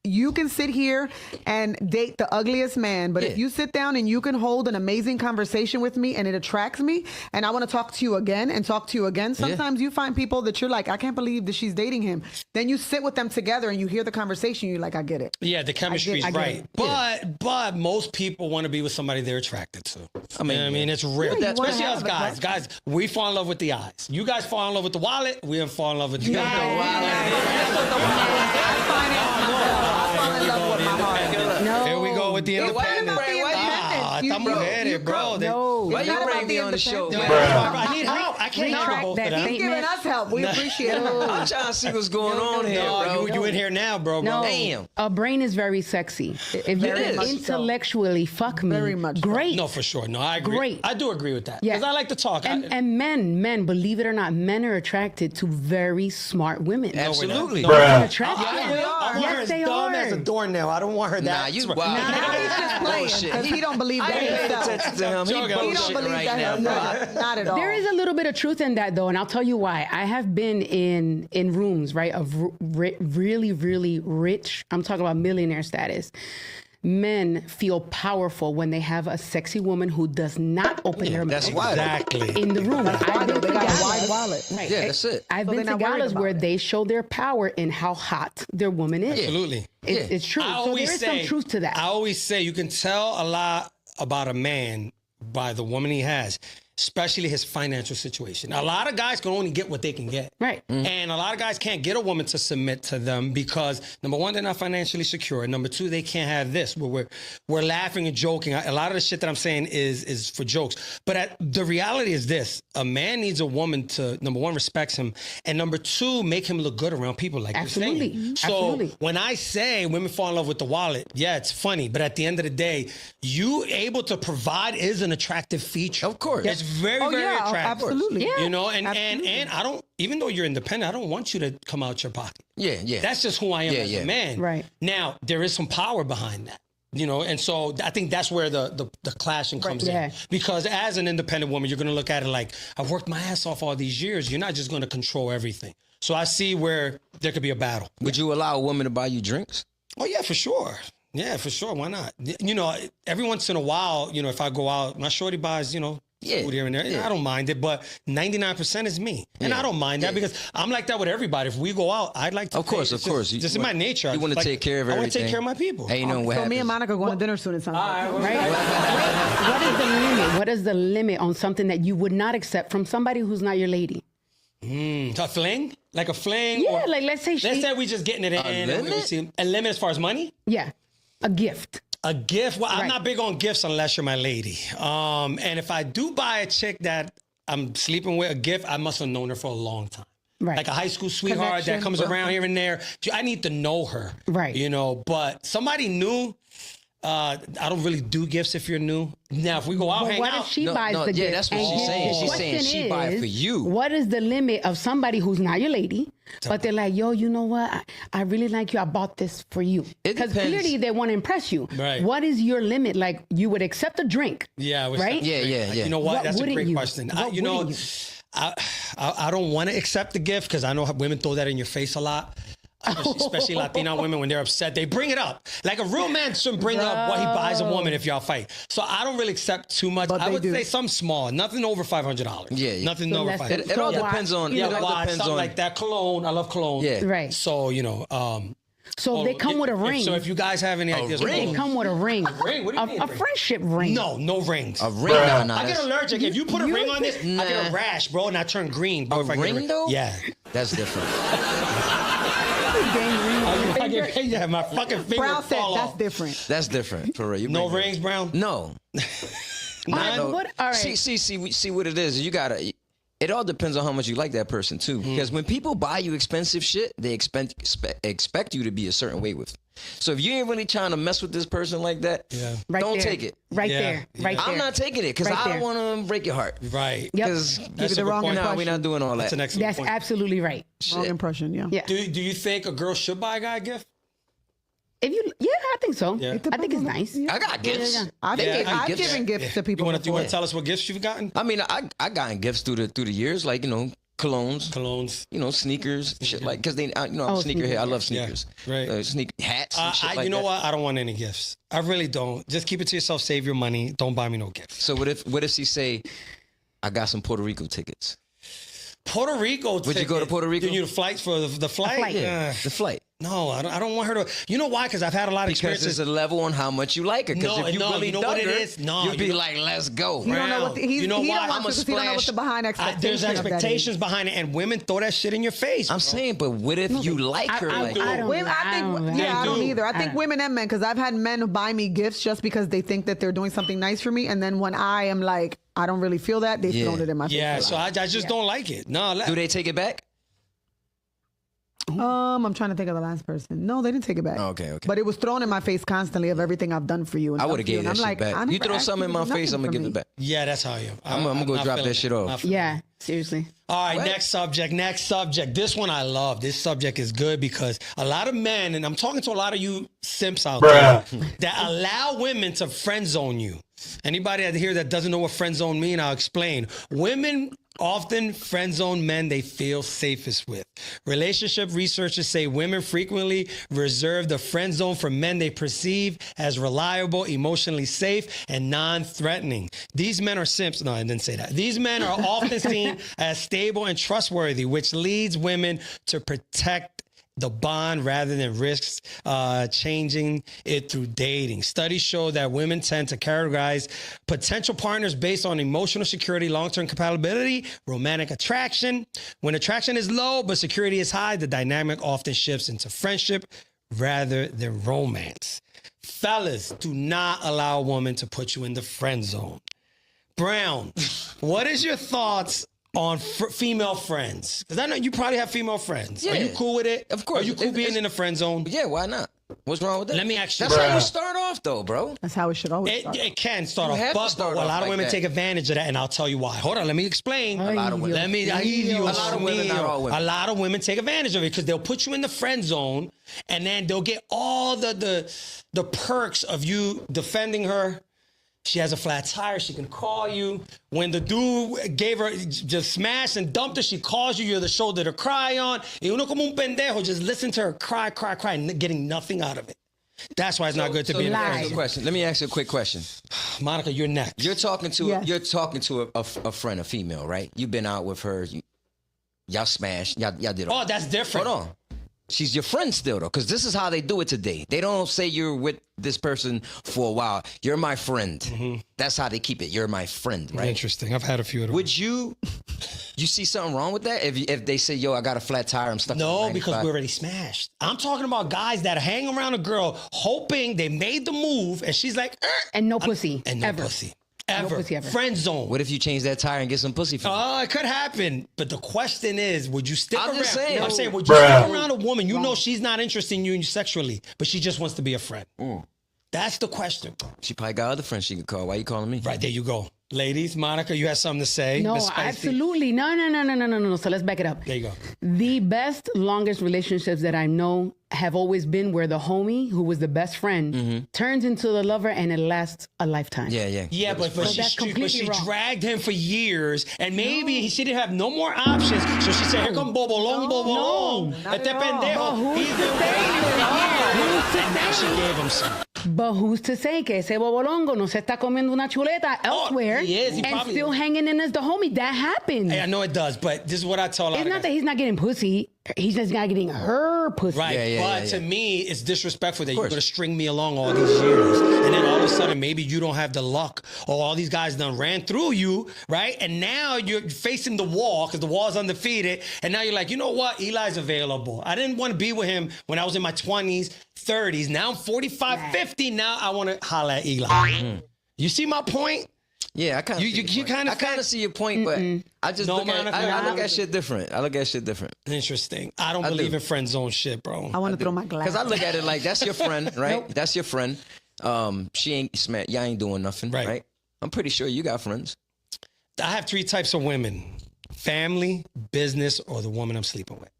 you can sit here and date the ugliest man, but if you sit down and you can hold an amazing conversation with me and it attracts me and I want to talk to you again and talk to you again, sometimes you find people that you're like, I can't believe that she's dating him. Then you sit with them together and you hear the conversation, you're like, I get it. Yeah, the chemistry's I get right. it. But most people want to be with somebody they're attracted to. I mean, it's real. Yeah, you wanna Especially us have a guys. Guys, we fall in love with the eyes. You guys fall in love with the wallet. We fall in love with the eyes. I fall in love with my heart. Here we with the independent. Esta mujeres, bro. No. Why you bring me on the show, man? I need help. I can't help both of them. He's giving us help. We appreciate it. I'm trying to see what's going on here, bro. You in here now, bro. No, Damn. a brain is very sexy. If you're intellectually, fuck me. Very much. Great. No, for sure. No, I agree. Great. I do agree with that. Yeah. Because I like to talk. And men, believe it or not, men are attracted to very smart women. Absolutely. They're attracted. I want her as dumb as a doornail. I don't want her that. Nah, you smart. wild. Now he's just playing because he don't believe that himself. Attention to him. He He don't bullshitting believe right that now, himself. bro. Not at all. There is a little bit of truth in that, though, and I'll tell you why. I have been in rooms, right, of really, really rich. I'm talking about millionaire status. Men feel powerful when they have a sexy woman who does not open her mouth. That's why. Exactly. In the room. I've been They to got a galas. wide wallet. Right. Yeah, that's it. I've So been they're to not worried galas about where it. they show their power in how hot their woman is. Absolutely. It's true. So there is some truth to that. I always say you can tell a lot about a man by the woman he has, especially his financial situation. A lot of guys can only get what they can get. Right. And a lot of guys can't get a woman to submit to them because, number one, they're not financially secure. And number two, they can't have this where we're laughing and joking. A lot of the shit that I'm saying is for jokes. But the reality is this. A man needs a woman to, number one, respect him. And number two, make him look good around people like Absolutely. you're saying. So Absolutely. when I say women fall in love with the wallet, yeah, it's funny. But at the end of the day, you able to provide is an attractive feature. Of course. It's very, Oh, very yeah, attractive. absolutely. Yeah. You know, and Absolutely. I don't, even though you're independent, I don't want you to come out your pocket. Yeah, yeah. That's just who I am as a man. Right. Now, there is some power behind that. You know, and so I think that's where the clashing comes Yeah. in. Because as an independent woman, you're going to look at it like, I've worked my ass off all these years. You're not just going to control everything. So I see where there could be a battle. Would you allow a woman to buy you drinks? Oh, yeah, for sure. Yeah, for sure. Why not? You know, every once in a while, you know, if I go out, my shorty buys, you know, food here and there. Yeah. I don't mind it, but 99% is me. And I don't mind that because I'm like that with everybody. If we go out, I'd like to Of course, pay. of course. It's just in my nature. You want to Like, take care of I everything. want to take care of my people. Ain't no what So happens. me and Monica going to dinner soon. It sounds like. Right? What is the limit? What is the limit on something that you would not accept from somebody who's not your lady? A fling? Like a fling? Yeah, or- like let's say Let's say we just getting it in. and we limit? see a limit as far as money? yeah, a gift. A gift? Well, I'm Right. not big on gifts unless you're my lady. And if I do buy a chick that I'm sleeping with a gift, I must have known her for a long time. Right. Like a high school sweetheart that Connection. comes around here and there. I need to know her. Right. You know, but somebody new, I don't really do gifts if you're new. Now, if we go out, But hang what out. if she No, buys no, the yeah, gift? that's what and she's gives saying. you? She's saying Question she buy it for you. What is the limit of somebody who's not your lady, but they're like, yo, you know what? I really like you. I bought this for you. It Because depends. clearly they want to impress you. Right. What is your limit? Like you would accept a drink. Yeah, I was- Right? Yeah, yeah, yeah. You know what? What That's a wouldn't great you? question. What You know, wouldn't you? I don't want to accept the gift because I know women throw that in your face a lot. Especially Latina women, when they're upset, they bring it up. Like a real man shouldn't bring up what he buys a woman if y'all fight. So I don't really accept too much. But I they would do. say something small, nothing over $500. Yeah, yeah. Nothing So over less $500. than- It all So depends on. Yeah, It all watch, depends something on. like that. Cologne. I love cologne. Yeah. Right. So, you know. So they come with a ring. So if you guys have any ideas. ring? They come with a ring. ring? What do you mean A ring? friendship ring. No rings. A ring? No, I get allergic. If you put a ring on this, I get a Nah. rash, bro, and I turn green. Bro, A if I get ring, though? Yeah. That's different. Yeah, my fucking finger Brown said fall that's off. different. That's different. For real. You No bring it. rings, Brown? No. Alright, No. what- all right. See what it is. You gotta. It all depends on how much you like that person too. Because when people buy you expensive shit, they expect you to be a certain way with them. So if you ain't really trying to mess with this person like that, Right don't there. take it. Right Yeah, there. yeah. Right there. I'm not taking it because Right I don't there. want to break your heart. Right. Yep. Because Give That's it a the good wrong point. no, impression. we're not doing all That's that. an excellent That's point. absolutely right. Wrong Shit. impression. Yeah. Yeah. Do you think a girl should buy a guy a gift? If you, yeah, I think so. Yeah. I think it's nice. I got gifts. yeah. I think Yeah, I've gifts. given gifts to You people. want to before. tell us what gifts you've gotten? I mean, I gotten gifts through the years, like colognes. Colognes. Sneakers, shit like because I'm a Oh, sneakerhead. I love Yeah, sneakers. right. Sneaker hats and shit like you know that. what? I don't want any gifts. I really don't. Just keep it to yourself. Save your money. Don't buy me no gifts. So what if she say, I got some Puerto Rico tickets? Puerto Rico. Would you go to Puerto Rico? Do you need flights for the flight? flight. Yeah, the flight. No, I don't want her to. You know why? Because I've had a lot of Because experiences. there's a level on how much you like her. Because if you really you know dug what it her, is? No, you'd be like, let's go. You don't know what You know he why? don't want I'm a to, 'cause he don't know what the behind expectations There's of that is. expectations behind it, and women throw that shit in your face. I'm saying, but what if you like her? Like, I don't I don't either. I think don't. women and men, because I've had men buy me gifts just because they think that they're doing something nice for me, and then when I am like, I don't really feel that, they've thrown it in my face. Yeah, so I just don't like it. No, do they take it back? I'm trying to think of the last person. No, they didn't take it back. Oh, okay. But it was thrown in my face constantly of everything I've done for you. And I would have gave that shit back. You throw something in my face, I'm gonna give it back. Yeah, that's how I am. I'm gonna go drop that shit off. Yeah, seriously. All right, What? next subject. This one I love. This subject is good because a lot of men, and I'm talking to a lot of you simps out there, that allow women to friend zone you. Anybody out here that doesn't know what friend zone mean, I'll explain. Women often friend zone men they feel safest with. Relationship researchers say women frequently reserve the friend zone for men they perceive as reliable, emotionally safe, and non-threatening. These men are simps. No, I didn't say that. These men are often seen as stable and trustworthy, which leads women to protect the bond rather than risks changing it through dating. Studies show that women tend to categorize potential partners based on emotional security, long-term compatibility, romantic attraction. When attraction is low but security is high, the dynamic often shifts into friendship rather than romance. Fellas, do not allow a woman to put you in the friend zone. Brown, what is your thoughts on female friends? Because I know you probably have female friends. Yeah. Are you cool with it? Of course. Are you cool being in the friend zone? Yeah, why not? What's wrong with that? Let me ask you. That's how you start off, though, bro. That's how it should always start. It can start You off, have to but start a off lot of like women that. take advantage of that, and I'll tell you why. Hold on, let me explain. A lot of women. Let me. A lot of women, not all women. A lot of women take advantage of it because they'll put you in the friend zone, and then they'll get all the perks of you defending her. She has a flat tire. She can call you. When the dude gave her, just smashed and dumped her, she calls you. You're the shoulder to cry on. Y uno como un pendejo, just listen to her cry, and getting nothing out of it. That's why it's not good to be in a friend zone. Let me ask you a quick question. Monica, you're next. You're talking to Yes. a friend, a female, right? You've been out with her. Y'all smashed. Y'all did all. Oh, that's different. Hold on. She's your friend still, though, because this is how they do it today. They don't say you're with this person for a while. You're my friend. Mm-hmm. That's how they keep it. You're my friend, right? Interesting. I've had a few of them. Would you see something wrong with that? If they say, yo, I got a flat tire, I'm stuck. No, in because 95. we're already smashed. I'm talking about guys that hang around a girl hoping they made the move and she's like, And no pussy. and no ever. pussy. Ever. No pussy ever. Friend zone. What if you change that tire and get some pussy for me? Oh, it could happen. But the question is, would you stick I'm around? just saying. I'm saying, would you stick around a woman? You know she's not interested in you sexually, but she just wants to be a friend. That's the question. She probably got other friends she could call. Why you calling me? Right, there you go. Ladies, Monica, you have something to say? No, Miss Spicy? absolutely. No. So let's back it up. There you go. The best, longest relationships that I know have always been where the homie, who was the best friend, turns into the lover and it lasts a lifetime. Yeah. Yeah, but that's she completely wrong. dragged him for years, and maybe she didn't have no more options. So she said, "Here come Bobolong, Bobolong, not este at all. pendejo." Who's He's to been say waiting for that? years, and now she gave him some. But who's to say que ese bobolongo no se está comiendo una chuleta elsewhere he is. He and probably still is. hanging in as the homie? That happens. Hey, I know it does, but this is what I tell a lot It's of not guys. that he's not getting pussy. He's just not getting her pussy. Right, but yeah. to me, it's disrespectful that you're course. going to string me along all these years. And then all of a sudden, maybe you don't have the luck, or all these guys done ran through you, right? And now you're facing the wall because the wall's undefeated. And now you're like, you know what? Eli's available. I didn't want to be with him when I was in my 20s, 30s. Now I'm 45, 50. Now I want to holla at Eli. You see my point? Yeah, I kind of. You kind of see your point, but I just No, look at Monica, I look at shit different. I look at shit different Interesting. I don't believe do. in friend zone shit, bro. I want to throw my glass. because I look at it like that's your friend, right? That's your friend. She ain't smart. Y'all ain't doing nothing, Right. right? I'm pretty sure you got friends. I have 3 types of women: family, business, or the woman I'm sleeping with.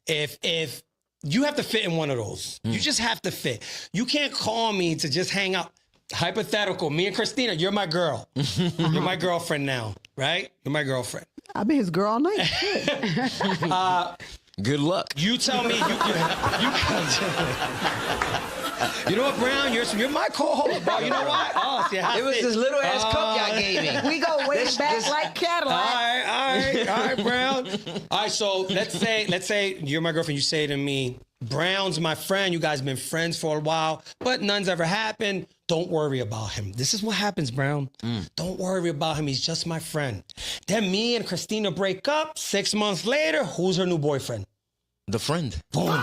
If you have to fit in one of those, you just have to fit. You can't call me to just hang out. Hypothetical, me and Christina, you're my girl. You're my girlfriend now, right? You're my girlfriend. I've been his girl all night. Good luck. You tell me, you know what, Brown? You're my co-host, bro. You know what? Oh, see, It was this little ass cup y'all gave me. We go way back like Cadillac. All right, Brown. All right, so let's say you're my girlfriend. You say to me, Brown's my friend. You guys been friends for a while, but none's ever happened. Don't worry about him. This is what happens, Brown. Don't worry about him. He's just my friend. Then me and Christina break up. 6 months later, who's her new boyfriend? The friend. Boom.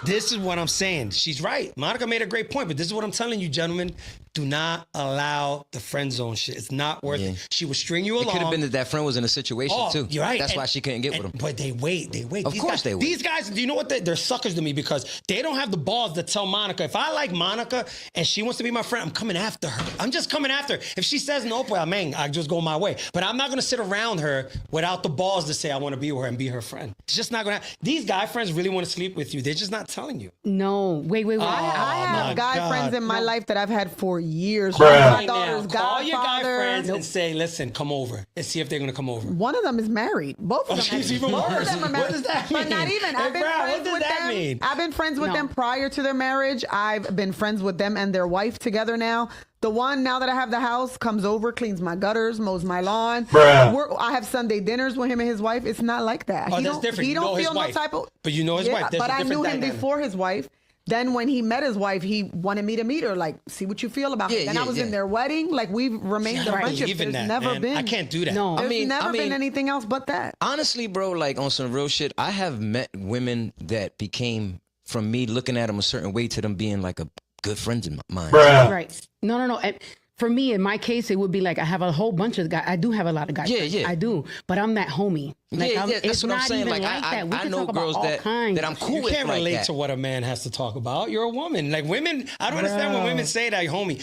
This is what I'm saying. She's right. Monica made a great point, but this is what I'm telling you, gentlemen. Do not allow the friend zone shit. It's not worth it. She would string you along. It could have been that friend was in a situation too. You're right. That's why she couldn't get with him. But they wait. Of course they wait. These guys, do you know what? They're suckers to me because they don't have the balls to tell Monica, if I like Monica and she wants to be my friend, I'm coming after her. I'm just coming after her. If she says no, well, man, I just go my way. But I'm not going to sit around her without the balls to say I want to be with her and be her friend. It's just not going to happen. These guy friends really want to sleep with you. They're just not telling you. No. Wait. I have guy friends in my life that I've had for years. Right now, call your guy friends and say, listen, come over and see if they're going to come over. One of them is married. Both of them. She's even worse. Both of them are married. What does that mean? But not even. I've been friends with them. I've been friends with them prior to their marriage. I've been friends with them and their wife together now. The one, now that I have the house, comes over, cleans my gutters, mows my lawn. I have Sunday dinners with him and his wife. It's not like that. Oh, that's different. He don't feel no type of... But you know his wife. But I knew him before his wife. Then when he met his wife, he wanted me to meet her, like, see what you feel about her. Then I was in their wedding. Like, we've remained a friendship. There's never been. I can't do that. No. There's never been anything else but that. Honestly, bro, like on some real shit, I have met women that became, from me looking at them a certain way, to them being like a good friend of mine. Right. No. And for me, in my case, it would be like I have a whole bunch of guys. I do have a lot of guys. Yeah. I do. But I'm that homie. Like, that's what I'm saying. Like, I know girls that I'm cool with. You can't relate to what a man has to talk about. You're a woman. Like women, I don't understand when women say that, homie.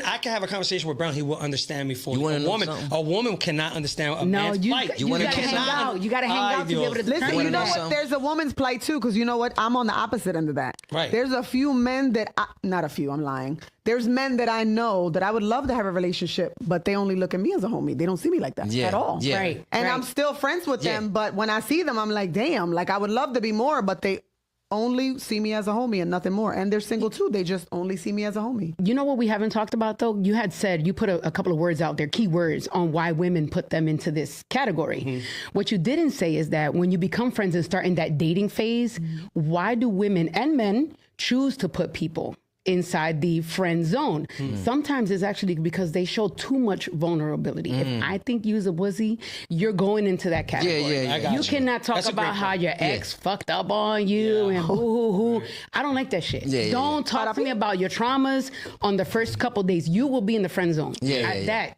I can have a conversation with Brown. He will understand me fully. A woman cannot understand a man's plight. You gotta hang out. You gotta hang out to be able to listen. You know what? There's a woman's plight too, because you know what? I'm on the opposite end of that. Right. There's a few men that not a few. I'm lying. There's men that I know that I would love to have a relationship, but they only look at me as a homie. They don't see me like that at all. Yeah. Right. And I'm still friends with them, but when I see them, I'm like, damn, like I would love to be more, but they only see me as a homie and nothing more. And they're single too. They just only see me as a homie. You know what we haven't talked about though? You had said, you put a couple of words out there, key words on why women put them into this category. What you didn't say is that when you become friends and start in that dating phase, why do women and men choose to put people inside the friend zone? Sometimes it's actually because they show too much vulnerability. If I think you's a wussy, you're going into that category. You cannot talk about how your ex fucked up on you and hoo. I don't like that shit. Don't talk to me about your traumas on the first couple days. You will be in the friend zone. I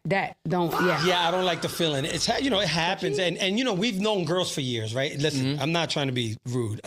don't like the feeling. It's, it happens. And we've known girls for years, right? Listen, I'm not trying to be rude.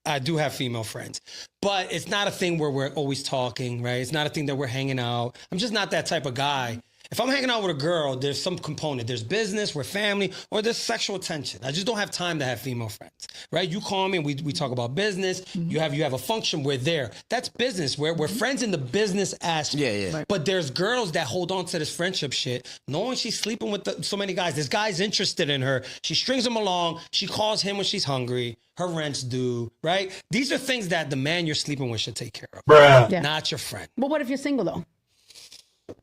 I do have female friends, but it's not a thing where we're always talking, right? It's not a thing that we're hanging out. I'm just not that type of guy. If I'm hanging out with a girl, there's some component. There's business, we're family, or there's sexual tension. I just don't have time to have female friends, right? You call me and we talk about business. You have a function, we're there. That's business. We're friends in the business aspect. Right. But there's girls that hold on to this friendship shit, knowing she's sleeping with so many guys. This guy's interested in her. She strings him along. She calls him when she's hungry. Her rent's due, right? These are things that the man you're sleeping with should take care of. Not your friend. But what if you're single though?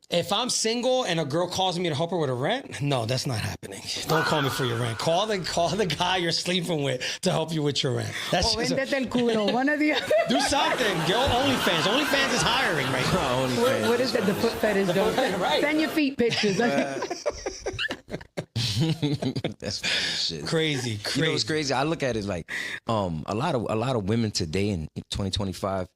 If I'm single and a girl calls me to help her with a rent, no, that's not happening. Don't call me for your rent. Call the guy you're sleeping with to help you with your rent. That's one or the other. Do something. Go OnlyFans. OnlyFans is hiring right now. What is that? The foot fetish though. Right. Send your feet pictures. That's shit. Crazy. You know what's crazy? I look at it like a lot of women today in 2025.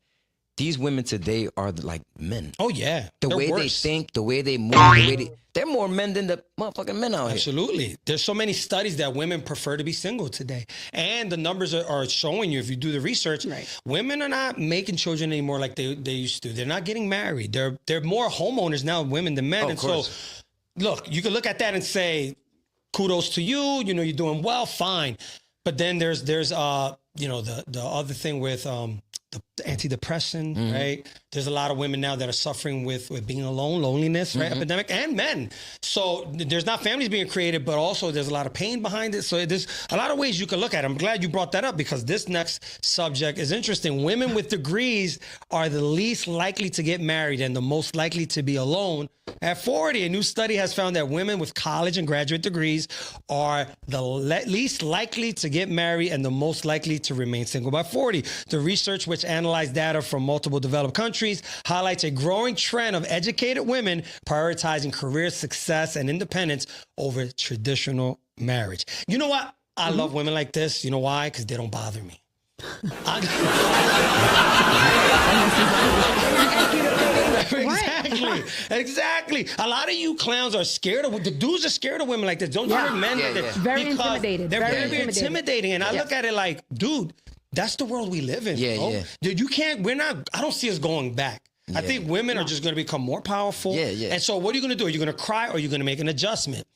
These women today are like men. Oh yeah, the way they think, the way they move, they're more men than the motherfucking men out here. Absolutely. There's so many studies that women prefer to be single today. And the numbers are showing you, if you do the research, women are not making children anymore like they used to. They're not getting married. They're more homeowners now, women than men. And so, look, you can look at that and say, kudos to you, you're doing well, fine. But then there's the other thing with antidepressant, right? There's a lot of women now that are suffering with being alone, loneliness, right? Epidemic, and men. So there's not families being created, but also there's a lot of pain behind it. So there's a lot of ways you can look at it. I'm glad you brought that up because this next subject is interesting. Women with degrees are the least likely to get married and the most likely to be alone at 40. A new study has found that women with college and graduate degrees are the least likely to get married and the most likely to remain single by 40. The research, which analyzed data from multiple developed countries, highlights a growing trend of educated women prioritizing career success and independence over traditional marriage. You know what? I love women like this. You know why? Because they don't bother me. Exactly. A lot of you clowns are scared of the dudes are scared of women like this. Don't you hear men that they're very intimidated. They're very intimidating. And I look at it like, dude, that's the world we live in. Dude, you can't. I don't see us going back. I think women are just going to become more powerful. And so, what are you going to do? Are you going to cry or are you going to make an adjustment?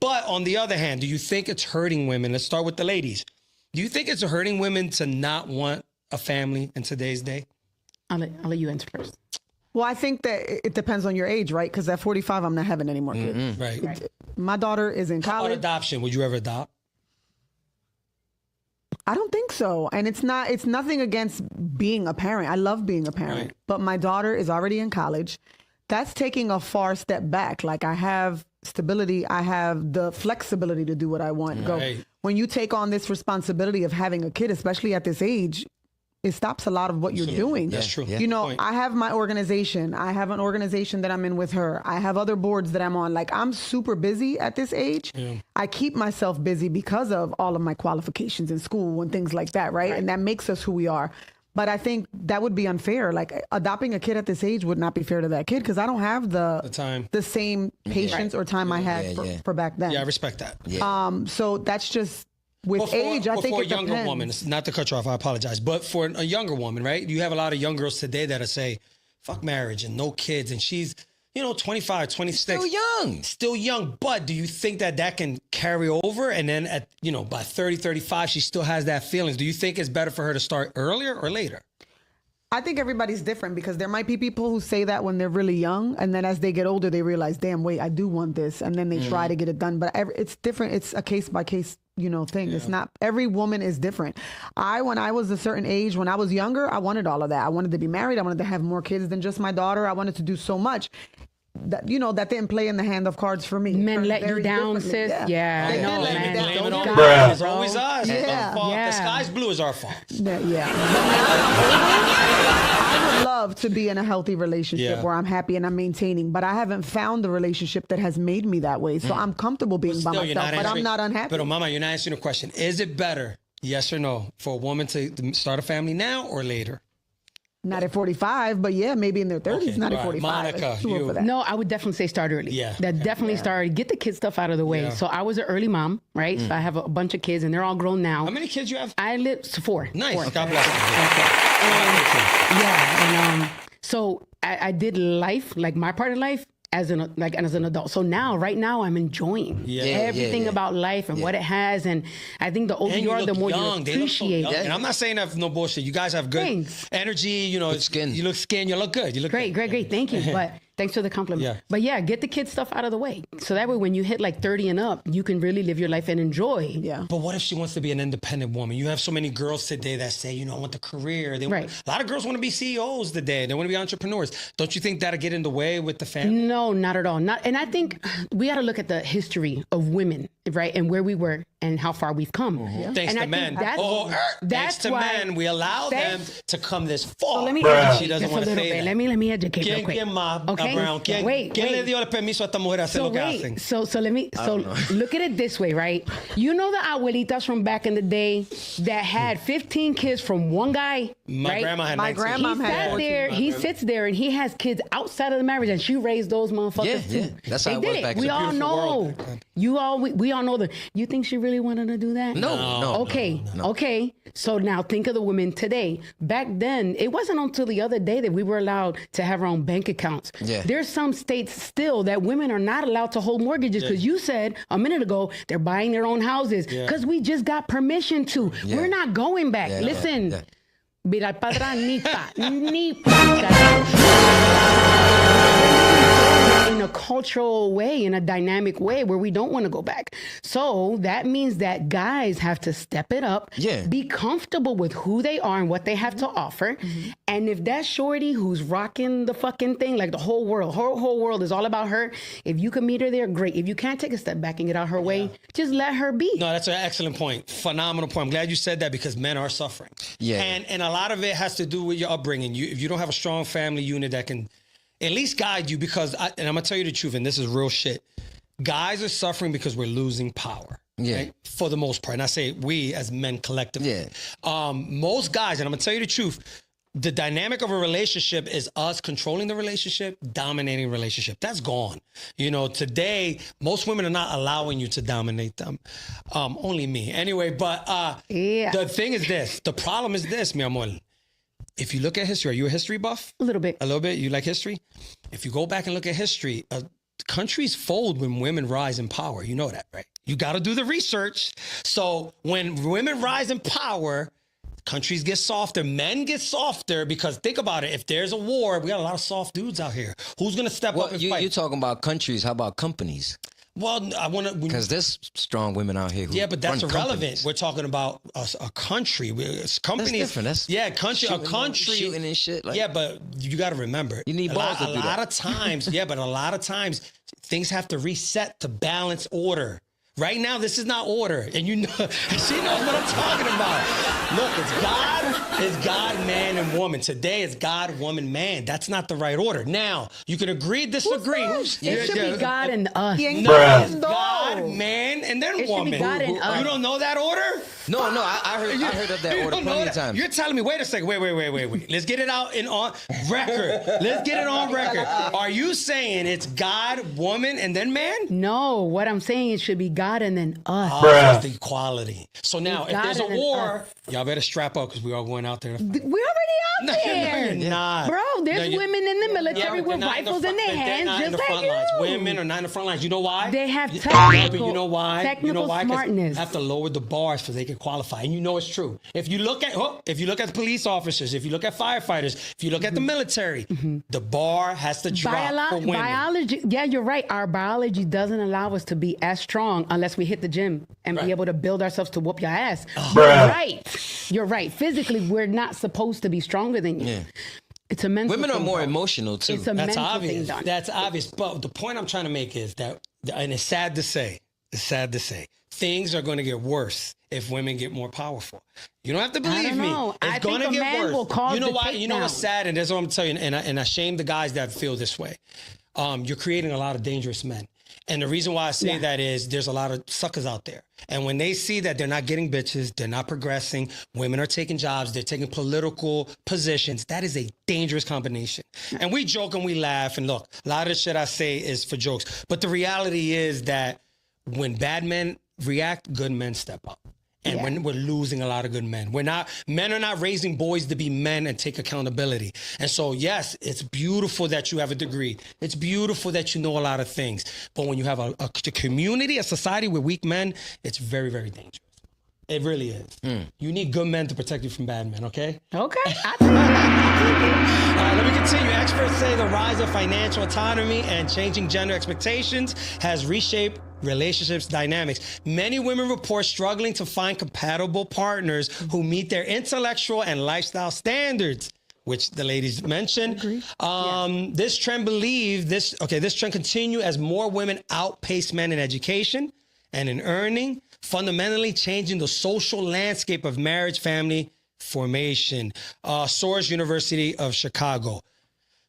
But on the other hand, do you think it's hurting women? Let's start with the ladies. Do you think it's hurting women to not want a family in today's day? I'll let you answer first. Well, I think that it depends on your age, right? Because at 45, I'm not having any more kids. Right. My daughter is in college. How about adoption? Would you ever adopt? I don't think so. And it's nothing against being a parent. I love being a parent. Right. But my daughter is already in college. That's taking a far step back. Like I have stability. I have the flexibility to do what I want. Go. When you take on this responsibility of having a kid, especially at this age, it stops a lot of what you're doing. That's true. You know, I have my organization. I have an organization that I'm in with her. I have other boards that I'm on. Like I'm super busy at this age. I keep myself busy because of all of my qualifications in school and things like that, right? And that makes us who we are. But I think that would be unfair. Like adopting a kid at this age would not be fair to that kid because I don't have the time, the same patience or time I had for back then. Yeah, I respect that. So that's just with age. I think for a it younger depends. woman, not to cut you off, I apologize. But for a younger woman, right? You have a lot of young girls today that say, "Fuck marriage and no kids," and she's 25, 26. Still young. But do you think that can carry over? And then at, by 30, 35, she still has that feelings. Do you think it's better for her to start earlier or later? I think everybody's different because there might be people who say that when they're really young. And then as they get older, they realize, damn, wait, I do want this. And then they try to get it done. But it's different. It's a case by case, thing. It's not, every woman is different. When I was a certain age, when I was younger, I wanted all of that. I wanted to be married. I wanted to have more kids than just my daughter. I wanted to do so much. That that didn't play in the hand of cards for me. Men let you down, sis. Yeah, I know, man. Blame it on God. It's always us. Yeah. The sky's blue is our fault. Yeah. I would love to be in a healthy relationship where I'm happy and I'm maintaining, but I haven't found the relationship that has made me that way. So I'm comfortable being by myself, but I'm not unhappy. But Mama, you're not answering the question. Is it better, yes or no, for a woman to start a family now or later? Not at 45, but yeah, maybe in their 30s, Okay, not at right. 45. Monica, Too old for that. No, I would definitely say start early. Yeah. That definitely started. Get the kid stuff out of the way. Yeah. So I was an early mom, right? So I have a bunch of kids and they're all grown now. How many kids you have? I live 4. Nice. 4. God bless you. So I did life, like my part of life, as an adult. So right now I'm enjoying everything about life and what it has. And I think the older you are, the more you appreciate it. And I'm not saying that for no bullshit. You guys have good energy, good skin. You look skin, you look good. You look great. Thank you. But thanks for the compliment. Yeah. But yeah, get the kid stuff out of the way. So that way when you hit like 30 and up, you can really live your life and enjoy. Yeah. But what if she wants to be an independent woman? You have so many girls today that say, I want the career. A lot of girls want to be CEOs today. They want to be entrepreneurs. Don't you think that'll get in the way with the family? No, not at all. And I think we got to look at the history of women, right? And where we were and how far we've come. Thanks to men. Thanks to men, we allow them to come this far. So let me she doesn't want to say that. Let me educate real quick. ¿Quién le dio el permiso a esta mujer a hacer lo que hacen? So look at it this way, right? You know the abuelitas from back in the day that had 15 kids from one guy? My grandma had 19. He sits there and he has kids outside of the marriage and she raised those motherfuckers too. That's how it was back then. We all know. We all know that. You think she really wanted to do that? No. Okay. So now think of the women today. Back then, it wasn't until the other day that we were allowed to have our own bank accounts. Yeah. There's some states still that women are not allowed to hold mortgages because you said a minute ago they're buying their own houses because we just got permission to. We're not going back. Listen. Virar para atrás, ni pa. In a cultural way, in a dynamic way where we don't want to go back. So that means that guys have to step it up, be comfortable with who they are and what they have to offer. And if that shorty who's rocking the fucking thing, like the whole world is all about her, if you can meet her there, great. If you can't take a step back and get out her way, just let her be. No, that's an excellent point. Phenomenal point. I'm glad you said that because men are suffering. Yeah. And a lot of it has to do with your upbringing. If you don't have a strong family unit that can at least guide you, because, and I'm going to tell you the truth, and this is real shit. Guys are suffering because we're losing power. Right? For the most part. And I say we as men collectively. Most guys, and I'm going to tell you the truth, the dynamic of a relationship is us controlling the relationship, dominating the relationship. That's gone. You know, today, most women are not allowing you to dominate them. Only me. Anyway, but the thing is this. The problem is this, mi amor. If you look at history, are you a history buff? A little bit. A little bit? You like history? If you go back and look at history, countries fold when women rise in power. You know that, right? You got to do the research. So when women rise in power, countries get softer. Men get softer because think about it. If there's a war, we got a lot of soft dudes out here. Who's going to step up and fight? You're talking about countries. How about companies? Well, I want to... Because there's strong women out here who but that's irrelevant. Companies. We're talking about a country. Companies... That's different. That's a country... Shooting and shit. Like, but you got to remember. You need balls to do that. A lot of times, but a lot of times, things have to reset to balance order. Right now, this is not order. And you know, she knows what I'm talking about. Look, it's God, man, and woman. Today, it's God, woman, man. That's not the right order. Now, you can agree, disagree. It should be God and us. No, it's God, man, and then woman. Should be God and us. You don't know that order? No, I heard of that order plenty of times. You're telling me, wait a second, wait. Let's get it out on record. Let's get it on record. Are you saying it's God, woman, and then man? No, what I'm saying is it should be God and then us. Oh, that's the equality. So now, if there's a war, y'all better strap up because we're all going out there. We're already out there. No, you're not. Bro, there's women in the military with rifles in their hands, just like you. Women are not in the front lines. You know why? They have technical, you know why? Technical smartness. Have to lower the bars so they can qualify, and you know it's true. If you look at the police officers, if you look at firefighters, if you look at the military, the bar has to drop for women. Biology, you're right. Our biology doesn't allow us to be as strong unless we hit the gym and be able to build ourselves to whoop your ass. You're right. Physically, we're not supposed to be stronger than you. Yeah. It's a mental Women thing, are more emotional too. It's a mental thing, Don. That's obvious. But the point I'm trying to make is that, and it's sad to say, things are going to get worse if women get more powerful. You don't have to believe me. It's going to get worse. You know why? You know what's sad, and that's what I'm telling you. And I shame the guys that feel this way. You're creating a lot of dangerous men. And the reason why I say that is there's a lot of suckers out there. And when they see that they're not getting bitches, they're not progressing, women are taking jobs, they're taking political positions, that is a dangerous combination. And we joke and we laugh. And look, a lot of the shit I say is for jokes. But the reality is that when bad men react, good men step up. And when we're losing a lot of good men. Men are not raising boys to be men and take accountability. And so, yes, it's beautiful that you have a degree. It's beautiful that you know a lot of things. But when you have a community, a society with weak men, it's very, very dangerous. It really is. You need good men to protect you from bad men, okay? Okay. All right, let me continue. Experts say the rise of financial autonomy and changing gender expectations has reshaped relationships dynamics. Many women report struggling to find compatible partners who meet their intellectual and lifestyle standards, which the ladies mentioned. This trend continue as more women outpace men in education and in earning, fundamentally changing the social landscape of marriage, family formation. Soares University of Chicago.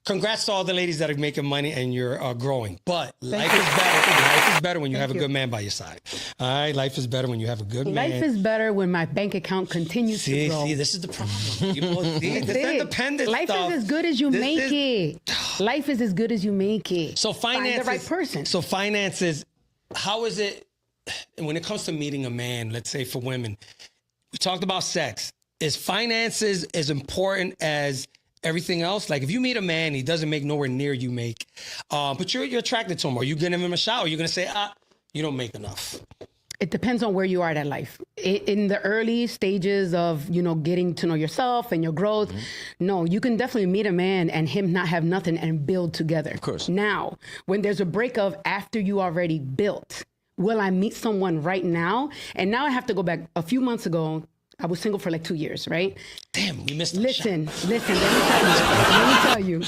Congrats to all the ladies that are making money and you're growing. But life is better. Life is better when you have a good man by your side. All right? Life is better when you have a good man. Life is better when my bank account continues to grow. See, this is the problem. You know, this independent Life stuff. is as good as you make it. Life is as good as you make it. So finances. Find the right person. So finances, how is it, when it comes to meeting a man, let's say for women, we talked about sex. Is finances as important as everything else? Like if you meet a man, he doesn't make nowhere near you make, but you're attracted to him, or you giving him a shot, or you're going to say, you don't make enough. It depends on where you are in life. in the early stages of, you know, getting to know yourself and your growth, no, you can definitely meet a man and him not have nothing and build together. Of course. Now, when there's a breakup after you already built, will I meet someone right now? And now I have to go back a few months ago. I was single for like 2 years, right? Damn, we missed the Listen, shot. let me tell you.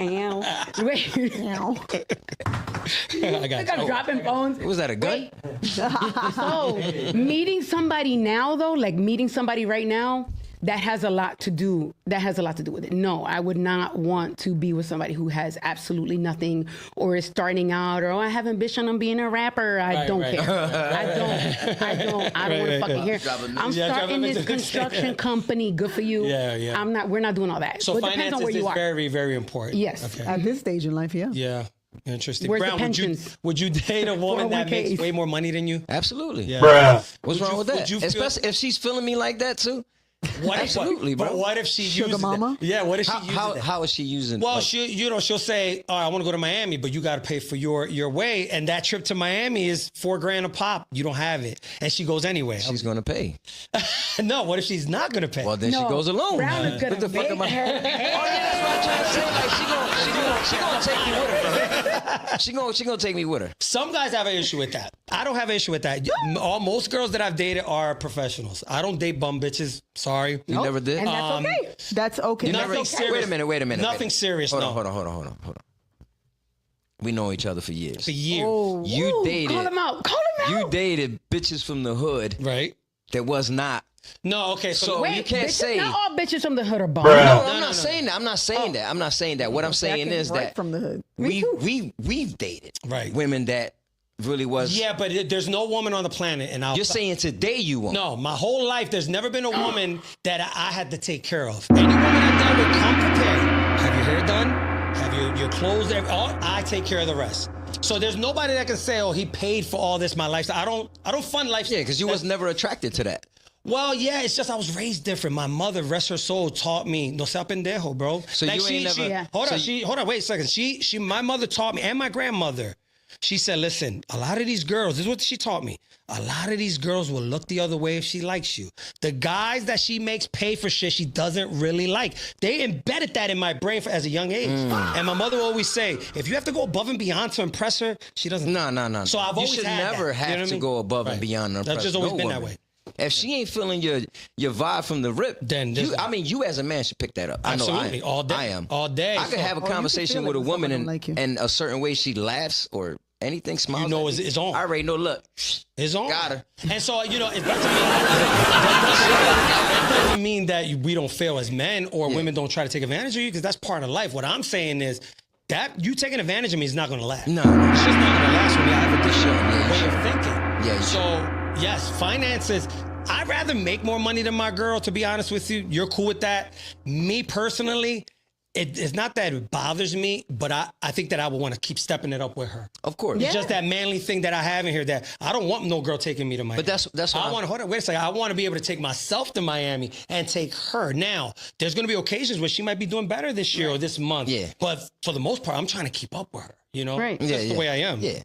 Ow. Wait. Ow. I got I'm dropping phones. Was that a gun? So, meeting somebody now, though, like meeting somebody right now, that has a lot to do with it. No, I would not want to be with somebody who has absolutely nothing or is starting out or, I have ambition on being a rapper. I don't care. I don't want to fucking hear. I'm starting this construction company. Good for you. Yeah. We're not doing all that. So it depends on finances where you is are. very, very important. Yes. Okay. At this stage in life, yeah. Yeah. Interesting. Where's the Brown, pensions? would you date a woman that 401ks? makes way more money than you? Absolutely. Yeah. What's wrong with that? would you feel- Especially if she's feeling me like that too. Absolutely, but bro. what if she Sugar uses mama? that? Yeah, what if she uses that? How is she using? Well, like, she'll say, "All right, I want to go to Miami, but you got to pay for your way." And that trip to Miami is $4,000 a pop. You don't have it, and she goes anyway. she's gonna pay. No, what if she's not gonna pay? Well, then she goes alone. Brown is gonna What the fuck am I? make her Oh yeah, that's what I'm trying to say. Like she gonna take me with her, bro. She gonna take me with her. Some guys have an issue with that. I don't have an issue with that. Most girls that I've dated are professionals. I don't date bum bitches. Sorry. You never did. And that's okay. That's okay. Nothing That's okay. serious. Wait a minute. Nothing serious. Hold no. on. Hold on. We know each other for years. For years. Oh, You Ooh, dated. Call him out. You dated bitches from the hood Right. that was not. No. Okay. So, So you can't bitches, say. not all bitches from the hood are bum. No, No, I'm not saying that. I'm not saying that. I'm not saying that. What I'm saying Second is right that from the hood. Me too. we've dated Right. women that really was. yeah, but there's no woman on the planet, and You're saying today you won't. No, my whole life, there's never been a woman that I had to take care of. Any woman I dealt with, come prepared. Have your hair done? Have your clothes? I take care of the rest. So there's nobody that can say, "Oh, he paid for all this." My lifestyle. I don't fund lifestyle. Yeah, because you was never attracted to that. Well, yeah, it's just I was raised different. My mother, rest her soul, taught me no sea pendejo, bro. So you ain't never. Yeah. Hold so on, hold on, wait a second. My mother taught me, and my grandmother. She said, listen, a lot of these girls, this is what she taught me. A lot of these girls will look the other way if she likes you. The guys that she makes pay for shit she doesn't really like. They embedded that in my brain as a young age. And my mother will always say, if you have to go above and beyond to impress her, she doesn't. No. So I've always you should had never that. have You know what I to mean? go above and Right. beyond. To That's impress just always no been that woman. way. If she ain't feeling your vibe from the rip, Then this- you as a man should pick that up. Absolutely. I know all day. I am. All day. I could have a you can conversation feel with it a when woman someone don't like you. and a certain way she laughs or anything smiles. You know at me. it's on. I already know. Look, It's on. Got her. And so, it doesn't mean that we don't fail as men or women don't try to take advantage of you, because that's part of life. What I'm saying is that you taking advantage of me is not going to last. No. It's just not going to last when you have a For sure. way Yeah. of thinking. Yeah. So, yes, finances. I'd rather make more money than my girl, to be honest with you. You're cool with that. Me personally, it's not that it bothers me, but I think that I would want to keep stepping it up with her. Of course. It's just that manly thing that I have in here that I don't want no girl taking me to Miami. But that's what I want to, hold on, wait a second. I want to be able to take myself to Miami and take her. Now, there's going to be occasions where she might be doing better this year or this month. Yeah. But for the most part, I'm trying to keep up with her, you know? Right. That's the way I am. Yeah.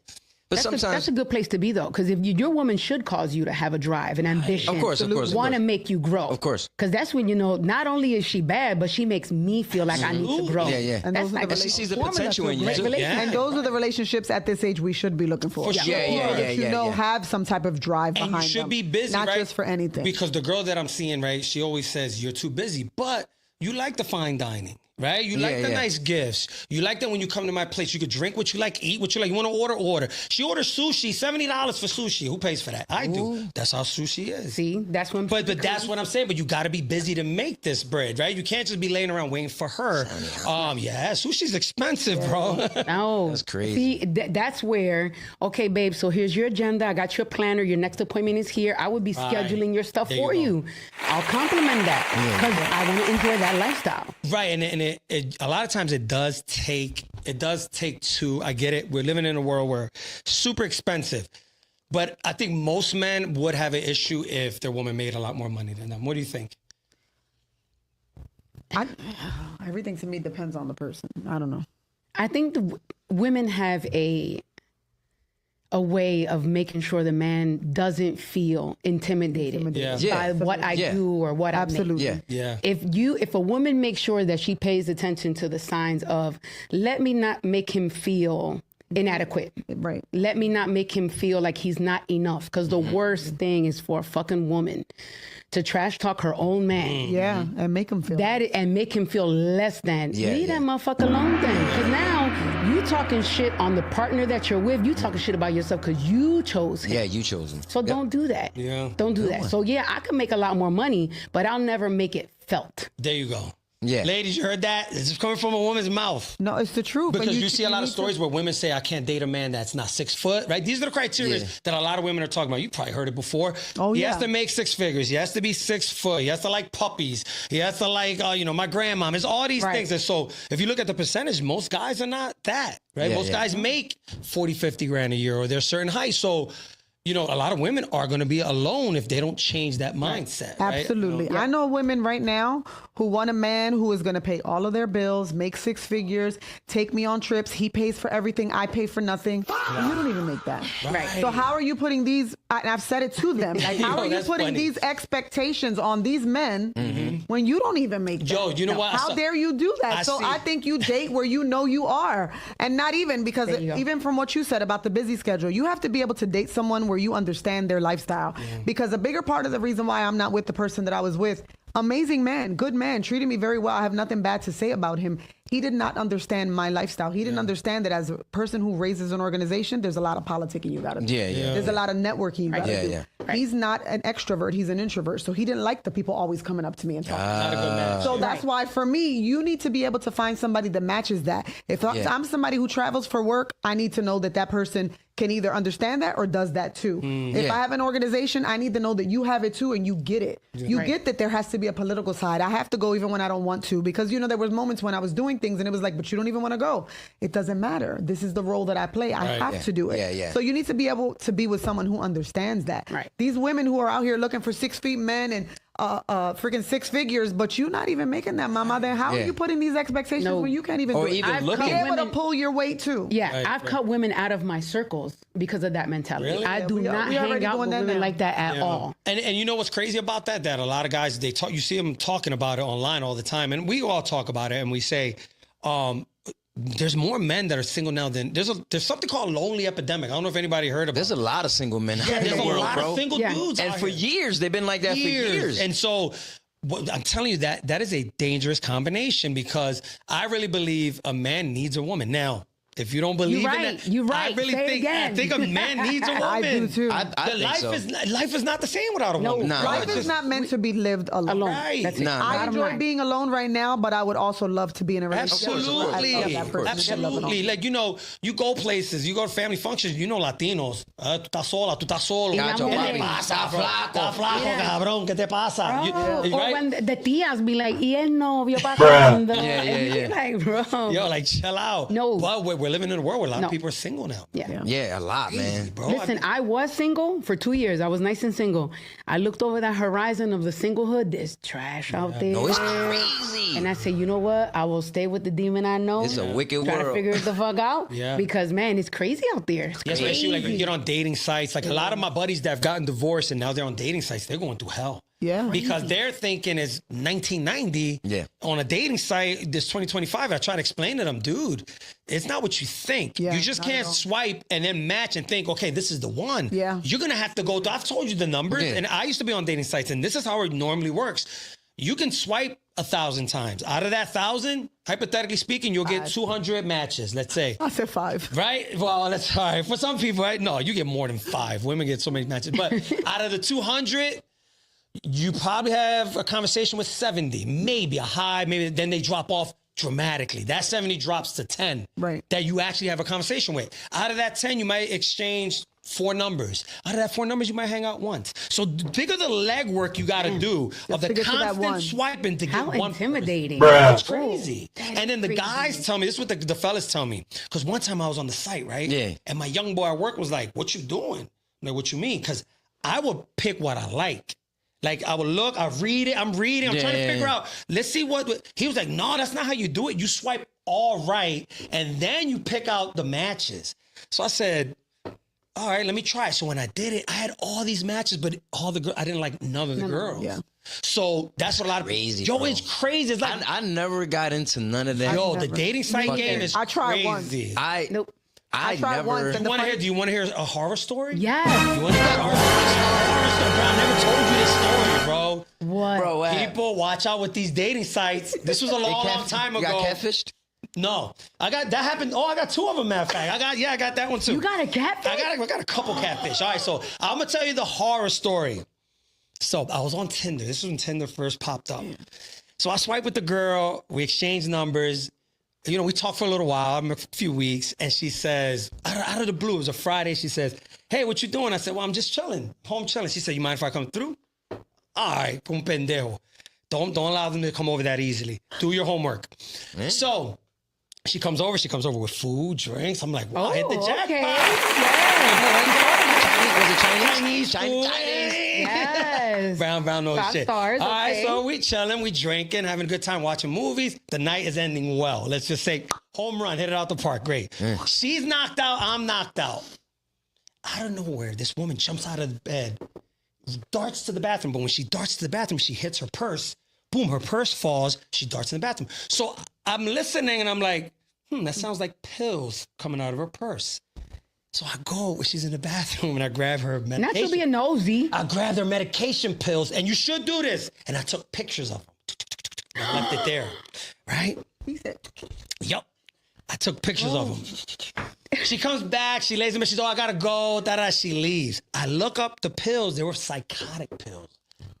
But sometimes That's a good place to be, though, because if your woman should cause you to have a drive and ambition, Of course. want to make you grow, Of course. because that's when not only is she bad, but she makes me feel like I need to grow. Yeah. And That's those are like the And she sees the formula potential to a in you, great too. relationship. Yeah. And those are the relationships at this age we should be looking for. For sure. That you know have some type of drive And behind you should them. be busy, not right? just for anything. Because the girl that I'm seeing, right, she always says, you're too busy. But you like the fine dining, right? You like the nice gifts. You like that when you come to my place, you could drink what you like, eat what you like. You want to order. She orders sushi, $70 for sushi. Who pays for that? I do. That's how sushi is. See, that's when. But that's what I'm saying. But you got to be busy to make this bread, right? You can't just be laying around waiting for her. Yeah, sushi's expensive, bro. No, That's crazy. See, that's where, okay, babe, so here's your agenda. I got your planner. Your next appointment is here. I would be scheduling your stuff There you for go. you. I'll compliment that because I want to enjoy that lifestyle. Right, and it a lot of times it does take two. I get it. We're living in a world where super expensive, but I think most men would have an issue if their woman made a lot more money than them. What do you think? Everything to me depends on the person. I don't know. I think the women have a a way of making sure the man doesn't feel intimidated by what I do or what I make. If a woman makes sure that she pays attention to the signs of, let me not make him feel inadequate. Right. Let me not make him feel like he's not enough. Because the worst thing is for a fucking woman to trash talk her own man. Yeah, and make him feel and make him feel less than. Leave that motherfucker alone then. Because now you talking shit on the partner that you're with. You talking shit about yourself because you chose him. Yeah, you chose him. So don't do that. Don't do that. So I can make a lot more money, but I'll never make it felt. There you go. Yeah. Ladies, you heard that? It's coming from a woman's mouth. No, it's the truth. Because you see a lot of stories where women say, I can't date a man that's not 6 foot, right? These are the criteria that a lot of women are talking about. You probably heard it before. Oh, he has to make 6 figures. He has to be 6 foot. He has to like puppies. He has to like, my grandmom. It's all these things. And so if you look at the percentage, most guys are not that, right? Most guys make 40, 50 grand a year, or they're a certain height. So, a lot of women are going to be alone if they don't change that mindset. Right? Absolutely. I know women right now who want a man who is going to pay all of their bills, make 6 figures, take me on trips. He pays for everything. I pay for nothing. And you don't even make that. Right. So how are you putting these, and I've said it to them, like, how are you putting these expectations on these men when you don't even make that? Yo, you know what? How dare you do that? I think you date where you know you are. And not even, because even from what you said about the busy schedule, you have to be able to date someone where you understand their lifestyle. Because a bigger part of the reason why I'm not with the person that I was with, amazing man, good man, treated me very well. I have nothing bad to say about him. He did not understand my lifestyle. He didn't understand that as a person who raises an organization, there's a lot of politicking you got to do. There's a lot of networking you got to do. He's not an extrovert. He's an introvert. So he didn't like the people always coming up to me and talking. Not a good match. So that's why for me, you need to be able to find somebody that matches that. If I'm somebody who travels for work, I need to know that that person can either understand that or does that too. If I have an organization, I need to know that you have it too and you get it. You get that there has to be a political side. I have to go even when I don't want to, because there was moments when I was doing things and it was like, but you don't even want to go. It doesn't matter. This is the role that I play. I have to do it. So you need to be able to be with someone who understands that. These women who are out here looking for 6 feet men and freaking 6 figures, but you're not even making that, mama. Then how are you putting these expectations when you can't even do it? Even Be able to pull your weight too. I've cut women out of my circles because of that mentality. Really? I do not hang out with women like that at all. And you know what's crazy about that? That a lot of guys, they talk. You see them talking about it online all the time, and we all talk about it, and we say, there's more men that are single now than there's something called lonely epidemic. I don't know if anybody heard about it. There's a lot of single men out in there's the world, a lot of single dudes and out for here. years they've been like that for years. And so I'm telling you that is a dangerous combination, because I really believe a man needs a woman. Now, if you don't believe in that, you're right. I really think a man needs a woman. I do too. I think life is not the same without a woman. Life is not meant to be lived alone. Right. That's it. I enjoy being alone right now, but I would also love to be in a relationship. Absolutely. Like, you go places, you go to family functions, Latinos. Tu estás sola, tu estás solo. ¿Qué te pasa, flaco? Está flaco, cabrón. ¿Qué te pasa? Or when the tías be like, y el novio pasando. And like, bro. Yo, like, chill out. No. But we're living in a world where a lot of people are single now. Yeah, a lot, man. Bro, Listen, I was single for 2 years. I was nice and single. I looked over that horizon of the singlehood. There's trash out there. No, it's crazy. And I said, you know what? I will stay with the demon I know. It's a wicked try world. to figure it the fuck out. Because, man, it's crazy out there. It's crazy. Especially like when you get on dating sites. Like a lot of my buddies that have gotten divorced and now they're on dating sites, they're going through hell. Yeah. Because they're thinking it's 1990 on a dating site, this 2025. I try to explain to them, dude, it's not what you think. You just can't swipe and then match and think, okay, this is the one. You're going to have to go, I've told you the numbers, and I used to be on dating sites, and this is how it normally works. You can swipe 1,000 times. Out of that 1,000, hypothetically speaking, you'll get 200 matches, let's say. I said 5. Right? Well, that's all right. For some people, right? No, you get more than 5. Women get so many matches. But out of the 200, you probably have a conversation with 70, maybe a high, maybe then they drop off dramatically. That 70 drops to 10 that you actually have a conversation with. Out of that 10, you might exchange 4 numbers. Out of that 4 numbers, you might hang out once. So think of the legwork you got to do of the constant swiping to get one. How intimidating. It's crazy. And then the guys tell me, this is what the fellas tell me. Because one time I was on the site, right? Yeah. And my young boy at work was like, what you doing? I'm like, what you mean? Because I would pick what I like. Like, I would look, I'm reading, I'm trying to figure out, let's see what, he was like, no, that's not how you do it. You swipe all right, and then you pick out the matches. So I said, all right, let me try it. So when I did it, I had all these matches, but I didn't like none of the girls. Yeah. So that's what a lot of Crazy, yo, bro. it's crazy. It's like I never got into none of that. the dating site game is I tried once. crazy. Nope. I tried never. once and Do you want to hear a horror story? Yes. You want to hear a horror story? Bro, I never told you this story, bro. What? Bro, what? People, watch out with these dating sites. This was a long time ago. You got catfished? No, I got that happened. Oh, I got two of them. Matter of fact, I got that one too. You got a catfish? I got a couple catfish. All right, so I'm gonna tell you the horror story. So I was on Tinder. This was when Tinder first popped up. So I swiped with the girl. We exchanged numbers. You know, we talked for a little while, a few weeks, and she says, out of the blue, it was a Friday. She says, "Hey, what you doing?" I said, "Well, I'm just chilling, home chilling." She said, "You mind if I come through?" All right, un pendejo. Don't allow them to come over that easily. Do your homework. So she comes over with food, drinks. I'm like, wow, I hit the jackpot. Okay. Chinese food. Yes. Brown, no Five shit. stars, All right, okay. so we chilling, we drinking, having a good time watching movies. The night is ending well. Let's just say home run, hit it out the park. Great. She's knocked out, I'm knocked out. Out of nowhere, this woman jumps out of the bed, darts to the bathroom. But when she darts to the bathroom, she hits her purse. Boom, her purse falls. She darts in the bathroom. So I'm listening and I'm like, that sounds like pills coming out of her purse. So I go, she's in the bathroom, and I grab her medication. Not to be a nosy. I grabbed her medication pills, and you should do this. And I took pictures of them. I left it there, right? He said, Yep. I took pictures of them. She comes back, she lays in bed, she's, I gotta go, she leaves. I look up the pills, they were psychotic pills.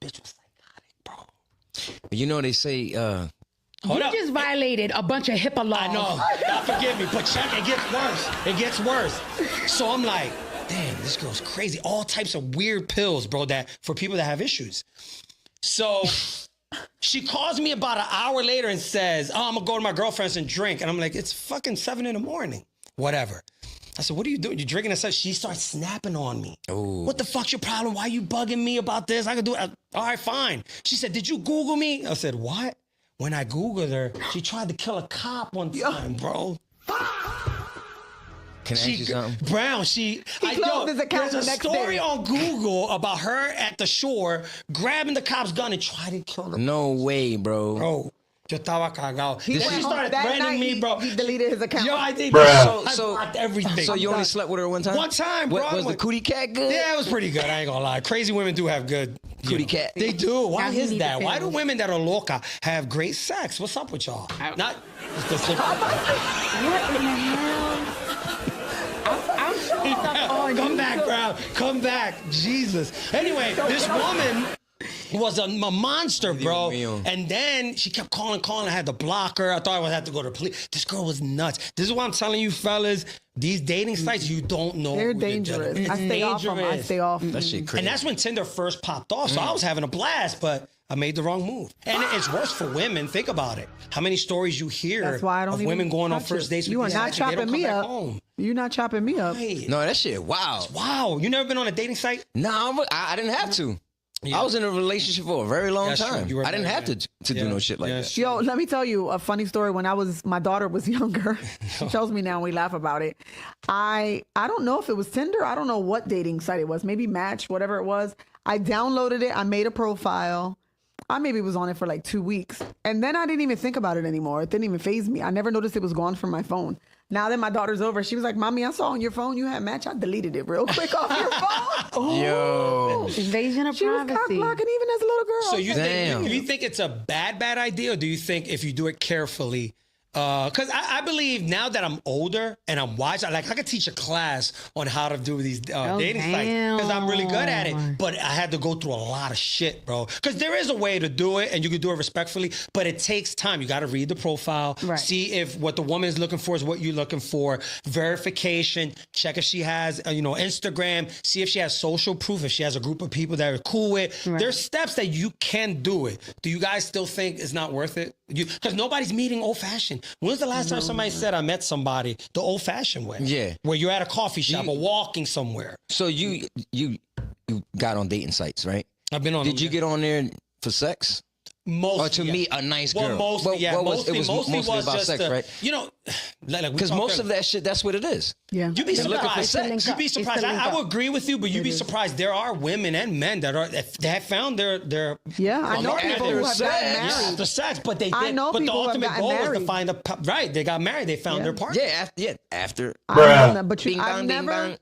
Bitch was psychotic, bro. You know, they say, You just violated a bunch of HIPAA laws. I know. God forgive me, but check, it gets worse. It gets worse. So I'm like, damn, this girl's crazy. All types of weird pills, bro, that for people that have issues. So she calls me about an hour later and says, I'm gonna go to my girlfriend's and drink. And I'm like, it's fucking 7 a.m. Whatever. I said, what are you doing? You drinking? And stuff? She starts snapping on me. Ooh. What the fuck's your problem? Why you bugging me about this? I could do it. All right, fine. She said, did you Google me? I said, what? When I Googled her, she tried to kill a cop one time, bro. can I ask you something? Brown, closed his account there's the a next story day. on Google about her at the shore grabbing the cop's gun and trying to kill him. No way, bro. Bro, yo estaba cagado. He When went she home started that threatening night, me, bro. He deleted his account. Yo, I did. Bruh. I blocked everything. So you only slept with her one time? One time, bro. Was the cootie cat good? Yeah, it was pretty good. I ain't gonna lie. Crazy women do have good Cootie cat. They do. Why Now you is need that? the Why do pills. women that are loca have great sex? What's up with y'all? Not specific. What in the hell? I'm showing stuff on Come YouTube. back, bro. Come back. Jesus. Anyway, this woman was a monster, bro. mío. And then she kept calling. I had to block her. I thought I would have to go to police. This girl was nuts. This is what I'm telling you, fellas. These dating sites, you don't know. They're who dangerous. It's I stay off them. I dangerous. stay off. That shit crazy. And that's when Tinder first popped off. So I was having a blast, but I made the wrong move. And it's worse for women. Think about it. How many stories you hear That's why I don't of even women going on touch first it. dates with You are these not guys and they don't chopping me come back up. home. You're not chopping me up. Right. No, that shit, wow. Wow. You never been on a dating site? No, I didn't have to. I was in a relationship for a very long That's true. time. You were I didn't have married, to do no shit like that. Yo, let me tell you a funny story. When my daughter was younger, she tells me now and we laugh about it. I don't know if it was Tinder. I don't know what dating site it was. Maybe Match, whatever it was. I downloaded it. I made a profile. I maybe was on it for like 2 weeks. And then I didn't even think about it anymore. It didn't even faze me. I never noticed it was gone from my phone. Now that my daughter's over, she was like, Mommy, I saw on your phone you had Match. I deleted it real quick off your phone. Oh. Yo. Invasion of She was cock privacy. blocking even as a little girl. So you Damn. think, do you think it's a bad idea, or do you think if you do it carefully? Because I believe now that I'm older and I'm wise, I could teach a class on how to do these dating sites because I'm really good at it. But I had to go through a lot of shit, bro. Because there is a way to do it, and you can do it respectfully, but it takes time. You got to read the profile, see if what the woman is looking for is what you're looking for. Verification, check if she has, Instagram. See if she has social proof. If she has a group of people that are cool with. There's steps that you can do it. Do you guys still think it's not worth it? Because nobody's meeting old fashioned. When's the last time somebody said I met somebody the old fashioned way? Yeah. Where you're at a coffee shop or walking somewhere. So you got on dating sites, right? I've been on. Did you get on there for sex? Mostly, Or to meet a nice girl? Well, mostly, yeah. It was mostly about just sex, right? Because most of that shit, that's what it is. Yeah. You'd be They're looking for surprised. sex. You'd be It's the surprised. link I up. would agree with you, but you'd be surprised. There are women and men that have found their Yeah, I know people who have gotten sex. married. after sex, but they I did. know But the people who have ultimate gotten goal was to married. find a right. They got married. They found their partner. After. But Bing, I've bang, ding, never, bang.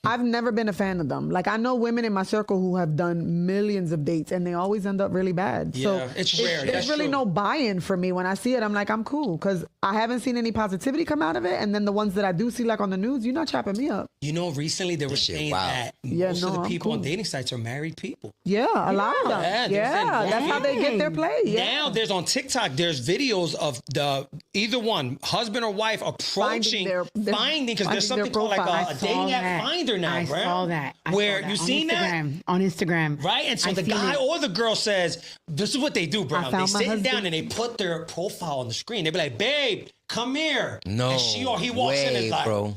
I've never been a fan of them. Like I know women in my circle who have done millions of dates and they always end up really bad. Yeah, So it's rare. There's That's really true. no buy-in for me when I see it. I'm like, I'm cool because I haven't seen any positivity come out of it. And then the ones that I do see, like on the news, you're not chopping me up. You know, recently they were shit saying wild. that Yeah, most of no, the I'm people on cool. dating sites are married people. Yeah, a lot of them. Yeah, they're Yeah, saying, that's how they get their play. Yeah. Now there's on TikTok, there's videos of either one, husband or wife, approaching, finding, because there's finding something their called like profile. a dating app finder now, I bro. saw that. I Where saw that you on seen that? On Instagram. Right? And so I the seen guy it. or the girl says, this is what they do, bro. They found my sit husband. down and they put their profile on the screen. They be like, babe, come here. No. And she or he walks in and is like, bro.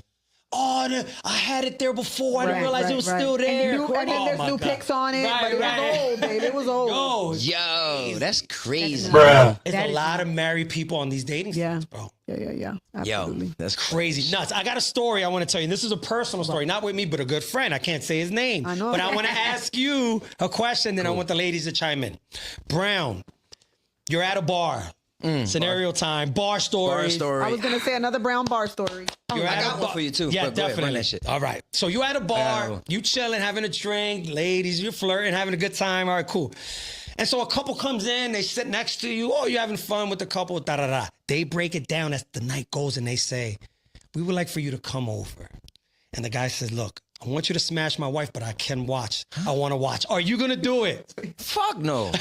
oh, I had it there before. I didn't realize it was still there. And then Oh, there's my new God. pics on it, Right, but it right. was old, babe. It was old. Yo, Yo, that's crazy. Bruh. there's That a is lot of married people on these dating Yeah. sites, bro. Yeah. Yo, Absolutely. that's Crazy nuts. I got a story I want to tell you. This is a personal story, not with me, but a good friend. I can't say his name. I know. But I want to ask you a question, then I want the ladies to chime in. Brown, you're at a bar. Scenario time. Bar story. Bar story. I was gonna say another brown bar story. You're I at got a one bar. for you too. Yeah, but go ahead, run definitely. that shit. All right. So you at a got bar, one. you chilling, having a drink, ladies, you're flirting, having a good time. All right, cool. And so a couple comes in, they sit next to you. Oh, you're having fun with the couple. Da da da. They break it down as the night goes, and they say, "We would like for you to come over." And the guy says, "Look, I want you to smash my wife, but I can watch. I want to watch. Are you gonna do it?" Fuck no.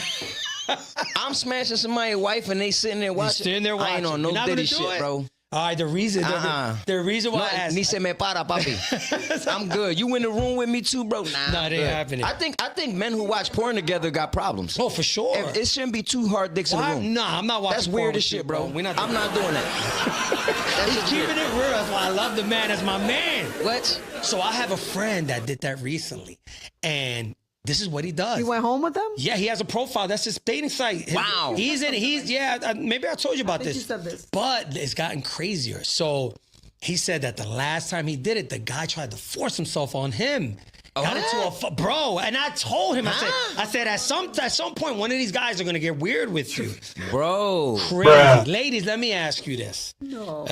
I'm smashing somebody's wife and they sitting there watching. sitting there I ain't on watching. no You're not diddy gonna do shit, it? bro. All right, the reason why I asked. Ni se me para, papi. I'm good. You in the room with me too, bro? Nah, Nah, it ain't good. happening. I think men who watch porn together got problems. Oh, for sure. It shouldn't be two hard dicks in the Why? room. Nah, I'm not watching. That's porn weird with as you, shit, bro. We're not I'm not doing that. He's keeping it real. That's why I love the man as my man. What? So I have a friend that did that recently, and this is what he does. You went home with them? Yeah, he has a profile. That's his dating site. Wow. Maybe I told you about this. you said this. But it's gotten crazier. So he said that the last time he did it, the guy tried to force himself on him. Got into a bro, and I told him, I said, at some point, one of these guys are gonna get weird with you, Bro. crazy. Ladies, let me ask you this: No.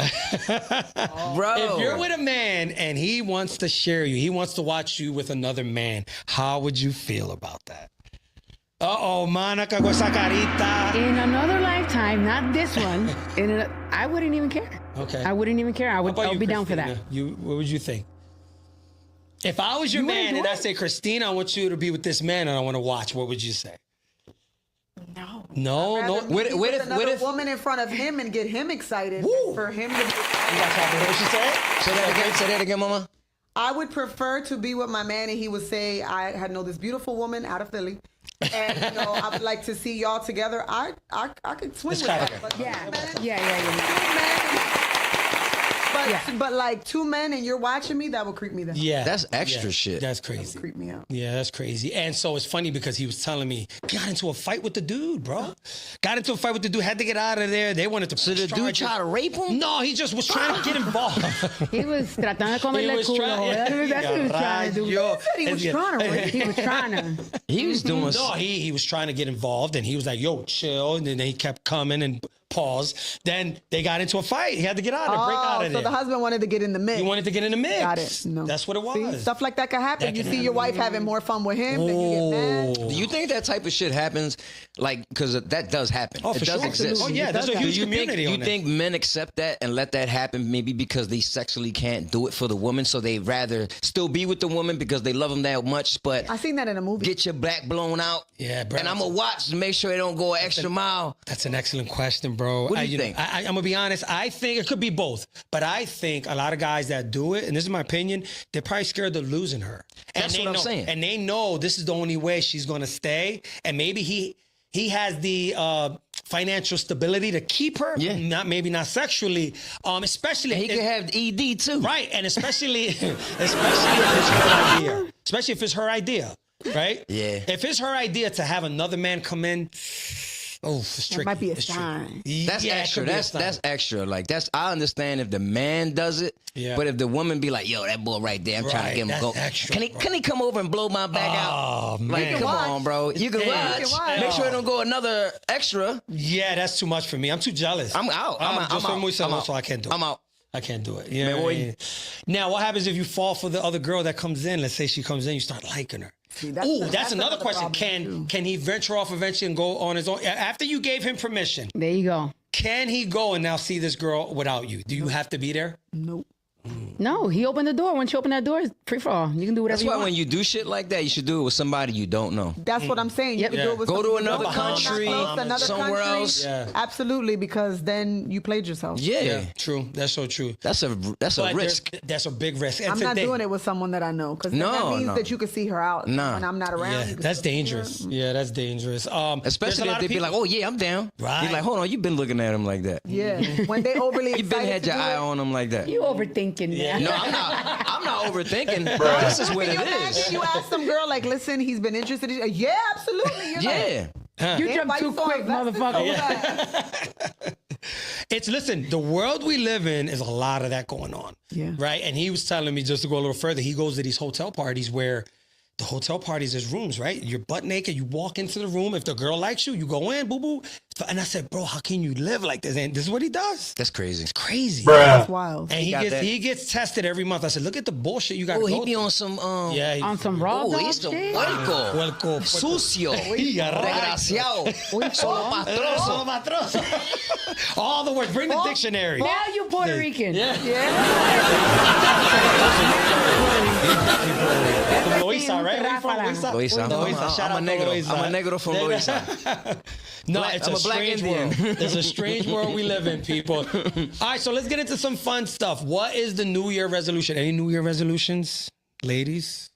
Bro. if you're with a man and he wants to share you, he wants to watch you with another man, how would you feel about that? Monica con esa carita. In another lifetime, not this one. I wouldn't even care. Okay. I wouldn't even care. I How would about you, be down for that. Christina? What would you think? If I was your man and I say, Christina, I want you to be with this man and I want to watch, what would you say? No. No. What if another if- woman in front of him and get him excited Woo. for him to You got to hear what she said? Say that again, mama. I would prefer to be with my man and he would say, I know this beautiful woman out of Philly. And I would like to see y'all together. I could swing Let's with try that. it. But Yeah. But like two men and you're watching me, that would creep me the hell. Yeah. That's extra shit. That's crazy. Creep me out. Yeah, that's crazy. And so it's funny because he was telling me, got into a fight with the dude, bro. Got into a fight with the dude, had to get out of there. They wanted to So the dude charge tried to rape him? No, he just was trying to get involved. He was tratando de He comerle was culo. trying- That's what he was trying to do. Yo, He was trying to rape. He was trying to. He was doing No, he was trying to get involved, and he was like, "Yo, chill," and then he kept coming and pause. Then they got into a fight. He had to get out and break out of so there. the husband wanted to get in the mix. He wanted to get in the mix. Got it. No. That's what it was. See, stuff like that can happen. That You can see your wife having more fun with him, then you get mad. Do you think that type of shit happens? Like, because that does happen. Oh, it for does sure. exist. Oh, yeah, It there's does a happen. huge Do you community on you that. think men accept that and let that happen maybe because they sexually can't do it for the woman, so they rather still be with the woman because they love them that much, but I seen that in a movie. get your back blown out? Yeah, bro. And I'm going to watch to make sure they don't go an extra mile. That's an excellent question, bro. What do you think? I'm gonna be honest. I think it could be both, but I think a lot of guys that do it, and this is my opinion, they're probably scared of losing her. And That's they what I'm know, saying. And they know this is the only way she's gonna stay, and maybe he has the financial stability to keep her. Yeah. Maybe not sexually. Especially He could have ED too. right, and especially if it's her idea. Especially if it's her idea, right? Yeah. If it's her idea to have another man come in, Oh, it's tricky. It might be a It's tricky. sign. That's Yeah, it extra. could be a That's sign. extra. Like I understand if the man does it. Yeah. But if the woman be like, yo, that boy right there, I'm trying to Right, get him that's go. extra, Can he come over and blow my back out? Oh, Like, man. come on, bro. You can Yeah, watch. Make sure it don't go another extra. Yeah, that's too much for me. I'm too jealous. I'm out. I'm Yo soy out. muy I'm out. celoso. I can't do it. I'm out. I can't do it. Yeah. Man, boy. Now, what happens if you fall for the other girl that comes in? Let's say she comes in, you start liking her. See, Ooh, that's another question. problem, Can he venture off eventually and go on his own after you gave him permission? There you go. Can he go and now see this girl without you? Do you have to be there? Nope. No, he opened the door. Once you open that door, it's free for all. You can do whatever That's you why want. when you do shit like that, you should do it with somebody you don't know. That's what I'm saying. You Yep. can do it with Go to someone you another don't know, not country, close, another somewhere country. else. Yeah. Absolutely, because then you played yourself. Yeah. True. That's so true. That's a But risk. That's a big risk. And I'm not today- doing it with someone that I know because that No, means no. that you can see her out Nah. when I'm not around. Yeah, you can that's still see her. dangerous. Yeah, that's dangerous. There's a Especially lot if of they be people- like, oh yeah, I'm down. Right. You're like, hold on, you've been looking at him like that. Yeah, when they overly You've been excited had to your do eye it. on him like that. You overthinking, man. No, I'm not overthinking. This is what Can it you imagine is. you ask some girl like, listen, he's been interested in you. Yeah, absolutely. You're like, Yeah. You jump "Why too you so quick, invested?" motherfucker. Listen, the world we live in is a lot of that going on. Yeah. Right. And he was telling me, just to go a little further, he goes to these hotel parties where the hotel parties is rooms, right? You're butt naked. You walk into the room. If the girl likes you, you go in, boo boo. And I said, bro, how can you live like this? And this is what he does. That's crazy. Crazy. That's wild. And got that. he gets tested every month. I said, look at the bullshit you got to Oh, go he be through. on some Yeah. he- On some raw Oh, dog he's the shit? puerco. Puerco. Sucio. Yeah, right. Desgraciado. Solo pastroso. All the words. Bring the dictionary. Now you Puerto Rican. Yeah. Yeah. Loiza, right? Where you from? Ráfala. Loiza. Loiza. Shout I'm out a to negro. Loiza. I'm a negro from Loiza. No, Black- it's I'm a a black strange Indian. world. It's a strange world we live in, people. All right, so let's get into some fun stuff. What is the New Year resolution? Any New Year resolutions, ladies?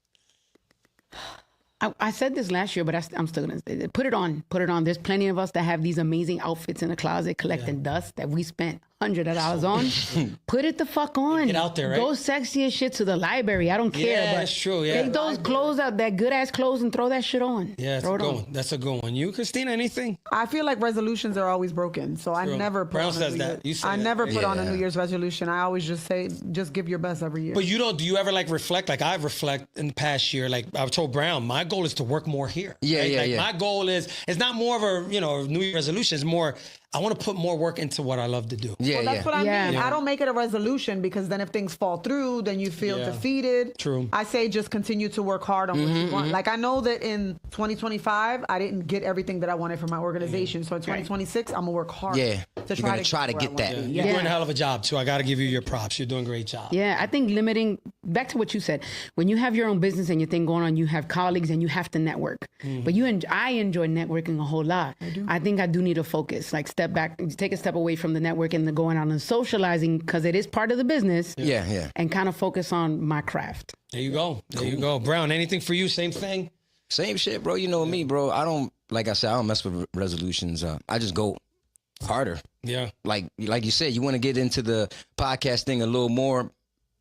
I said this last year, but I'm still gonna say it. Put it on. Put it on. There's plenty of us that have these amazing outfits in the closet collecting dust that we spent $100 on. Put it the fuck on. Get out there, right? Go sexy as shit to the library. I don't care. Yeah, but that's true, yeah. Take those clothes out, that good ass clothes, and throw that shit on. Yeah, that's throw a it good on. one. That's a good one. You, Christina, anything? I feel like resolutions are always broken, so I True. never put Brown on a says New that. Year's. You say I that. never put on a Yeah. New Year's resolution. I always just say, just give your best every year. But you don't, do you ever like reflect? Like I reflect in the past year, like I told Brown, my goal is to work more here. Yeah, right? yeah, like yeah. My goal is, it's not more of a, New Year resolution. It's more, I want to put more work into what I love to do. Yeah, Well, that's yeah. what I Yeah. mean. Yeah. I don't make it a resolution because then if things fall through, then you feel Yeah. defeated. True. I say just continue to work hard on what you want. Like I know that in 2025, I didn't get everything that I wanted from my organization. So in 2026, I'm gonna work hard. Yeah. To You're try gonna try to where I get wanna that. be. You're Yeah. doing a hell of a job too. I got to give you your props. You're doing a great job. Yeah, I think limiting, back to what you said, when you have your own business and your thing going on, you have colleagues and you have to network. But I enjoy networking a whole lot. I think I do need to focus, like step back, take a step away from the network and the going out and socializing because it is part of the business. Yeah, yeah. And kind of focus on my craft. There you go. There you go. Brown, anything for you? Same thing? Same shit, bro. You know me, bro. I don't, like I said, I don't mess with resolutions. I just go harder. Yeah. Like you said, you want to get into the podcast thing a little more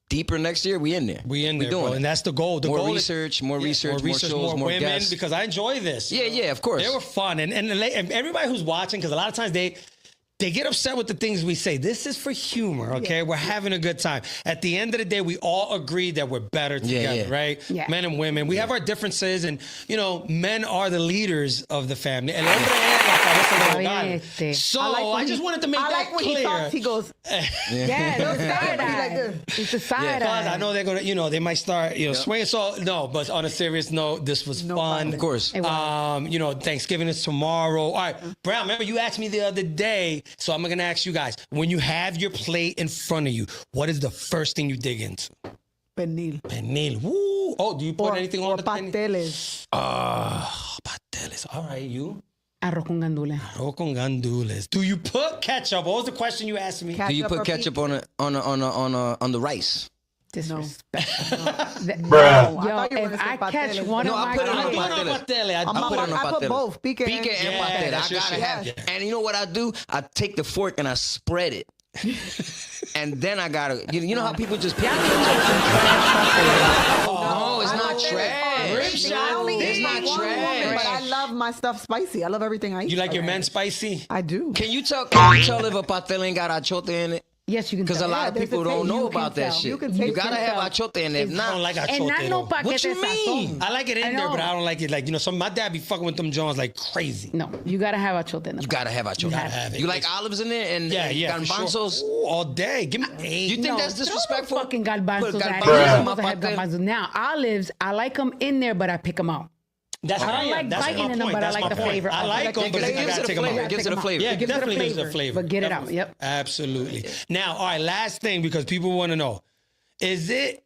deeper next year. We in there. We in there, doing bro. it. And that's the goal. The More goal research, is, more research, more shows, more women, guests. because I enjoy this. Yeah, yeah, of course. They were fun. And everybody who's watching, because a lot of times they get upset with the things we say. This is for humor, okay? Yeah. We're having a good time. At the end of the day, we all agree that we're better together, yeah. right? Yeah. Men and women. We have our differences, and, men are the leaders of the family. El hombre es la cabeza del hogar. So I just wanted to make I that like when he clear. talks, he goes, Yeah, the side Be like eye. this. It's the side Because eye. I know they're gonna, they might start, swinging. So no, but on a serious note, this was fun. Of course. It was. Thanksgiving is tomorrow. All right, Brown. Remember you asked me the other day, so I'm gonna ask you guys: when you have your plate in front of you, what is the first thing you dig into? Pernil. Pernil. Woo! Oh, do you put anything on the pernil? pasteles. Pasteles. All right, you. Arroz con gandules. Arroz con gandules. Do you put ketchup? What was the question you asked me? Do you put or ketchup pizza? on the rice? Disrespectful. No, Yo, I thought you were if gonna say I catch pasteles. one No, of I my put it on I the put it on pasteles. pastele. I I put it on I put pasteles. both, pique and Pique and Yeah, pasteles. I that's your gotta shit. have. Yeah. And you know what I do? I take the fork and I spread it. And then I gotta, you know how people just pick ketchup? No, it's not trash. Rib shot. It's not trash. but I love my stuff spicy. I love everything I eat. You like your men spicy? I do. Can you tell if a pastel ain't got achote in it? Yes, you can. Because a lot of people don't know about that shit. You gotta have achote in it. I don't like And not achote. no though. paquete What you de mean? sazón. I like it in there, but I don't like it. Like, you know, my dad be fucking with them Jones like crazy. No, you gotta have achote in the You gotta have achote. gotta have it. You like olives in there and Yeah, for garbanzos? sure. Ooh, all day. Give me 8. You think that's throw disrespectful? the fucking garbanzos. Put at it. garbanzos You're in supposed my to have pastel. garbanzos. Now, olives, I like them in there, but I pick them out. That's I don't like that's biting my in them, point. but I That's like my the point. flavor I of it. like them, but It I gives gotta it a take them flavor. out. It gives it a flavor. Yeah, it definitely gives it a flavor. But get it out. Yep. Absolutely. Now, all right, last thing, because people want to know. Is it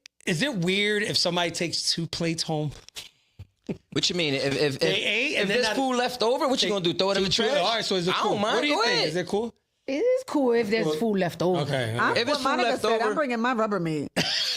weird if somebody takes 2 plates home? What you mean? If They ate and if then there's not- food left over, what you gonna do? Throw it in the trash? All right, so is it I cool? don't mind. What do you Go think? ahead. Is it cool? It is cool if there's food left over. Okay. I'm, If it's what food Monica left said, over- I'm bringing my Rubbermaid.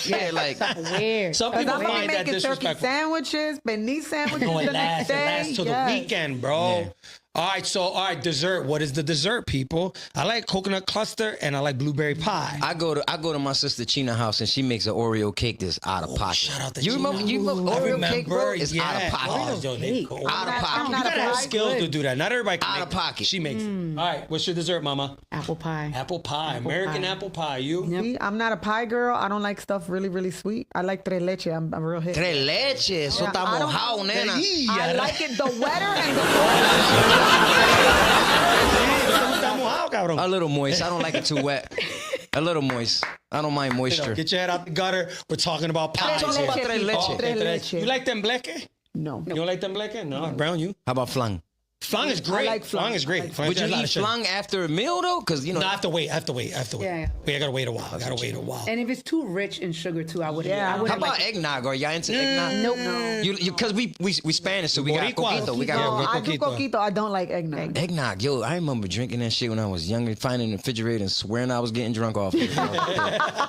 Yeah, like Weird. Some Because people I'm gonna be find that making turkey disrespectful. sandwiches, beignet sandwiches No, the it next lasts. It day. lasts till the Yes. weekend, bro. Yeah. All right, dessert. What is the dessert, people? I like coconut cluster and I like blueberry pie. I go to my sister China house and she makes an Oreo cake that's out of pocket. Shout out to you China. remember I Oreo cake, bro? It's yeah. out of pocket. Oh, yo, they go. Out of I'm pocket. You not gotta a have pie skills good. to do that. Not everybody can Out make of pocket. She makes it. All right, what's your dessert, mama? Apple pie. Apple pie. American pie. apple pie. You? Yep. See, I'm not a pie girl. I don't like stuff really, really sweet. I like tres leche. I'm a real hit. Tres leche. Eso Yeah, está I don't- mojado, nena. I like it the wetter and the colder. A little moist. I don't like it too wet. A little moist. I don't mind moisture. Get your head out the gutter. We're talking about pies. talking about here. tres leche. Oh, okay, Tres tres- leche. You like them bleque? No. You don't like them bleque? No, brown you. How about flan? Flan is great. like flan. Flan is great. Flan Would has you a lot eat of sugar. flan after a meal though? Because you know. No, I have to wait. Yeah. Wait, I gotta wait a while. And if it's too rich in sugar too, I wouldn't. Yeah. I How wouldn't about like eggnog? Are y'all into eggnog? Nope. No. You because we Spanish, so we got Boricua. coquito. We No, got I do coquito. coquito. I don't like eggnog. eggnog. Yo, I remember drinking that shit when I was younger, finding it in the refrigerator and swearing I was getting drunk off it.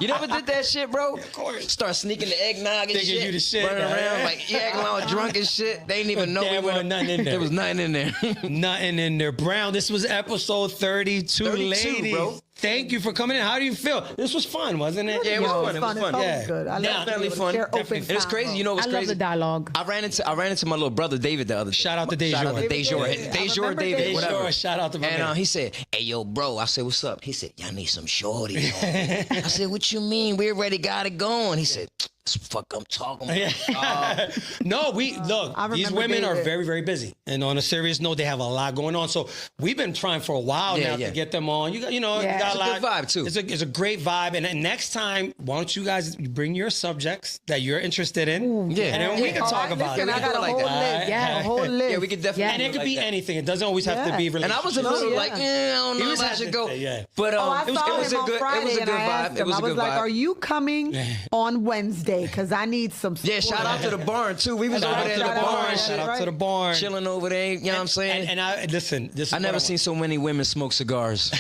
You never did that shit, bro? Of course. Start sneaking the eggnog and Thinking shit. you the shit. Running around like, yeah, acting all drunk and shit. They didn't even know Damn, we wasn't were. nothing in there. There was nothing in there. Nothing in there. Brown, this was episode 32, 32, ladies. bro. Thank you for coming in. How do you feel? This was fun, wasn't it? Yeah, it was Yo, fun. It was fun. It Yeah. felt good. I Now, love definitely fun. They're Definitely. open And it's crazy. You know what's I crazy? love the dialogue. I ran into my little brother David the other day. Shout out to Shout out to Dejour. Dejour. David. I Dejour, remember David, David. whatever. Sure, shout out to my And man. he said, "Hey, yo, bro." I said, "What's up?" He said, "Y'all need some shorty." Yo. I said, "What you mean? We already got it going." He said, "That's what fuck I'm talking about." No, we look. I These remember women are David. very, very busy, and on a serious note, they have a lot going on. So we've been trying for a while Yeah, now yeah. to get them on. You got, you Yeah. got It's a good vibe, too. It's a great vibe. And then next time, why don't you guys bring your subjects that you're interested in? Yeah. and then we can All talk right, about listen, it. I got a like whole that. list. Yeah. A whole list. Yeah, we could definitely. Yeah. And it could like be that. anything. It doesn't always have to Yeah. be And relationships. I was a little Yeah. like, I don't He know was if I should go. hesitant, yeah. But Oh, I it saw was him a on good. Friday It was a and good I asked vibe. It him. was I a was good like, vibe. "Are you coming on Wednesday? Because I need some." Yeah, shout out to the barn too. We was Shout over out there to in the the barn, barn. and Shout shit, out to the barn. chilling over there. You know what I'm saying? And I listen. This is I what never want. seen so many women smoke cigars.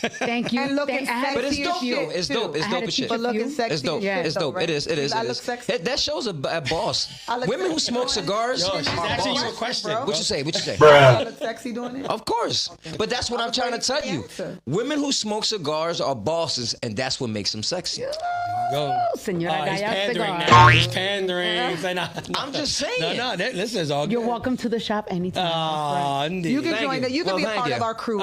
Thank you. And looking I had sexy But it's as dope, shit, though. It's too. dope. It's I had dope a as shit. But looking You? sexy. It's dope. Yeah. It's dope. right? It is. It is. I It look is. sexy. That shows a boss. I look Women who sexy. smoke cigars Yo, she's are asking you a bosses. question. bro. What you say? What you say? I look sexy doing it. Of course. But that's what I'm trying to tell you. Answer. Women who smoke cigars are bosses, and that's what makes them sexy. Go. Señora He's Gaya pandering cigar. now. He's pandering. I'm just saying. No, listen, it's all good. You're welcome to the shop anytime. Aw, indeed. You can Thank join you. that. You can Well, be a thank part you. of our crew.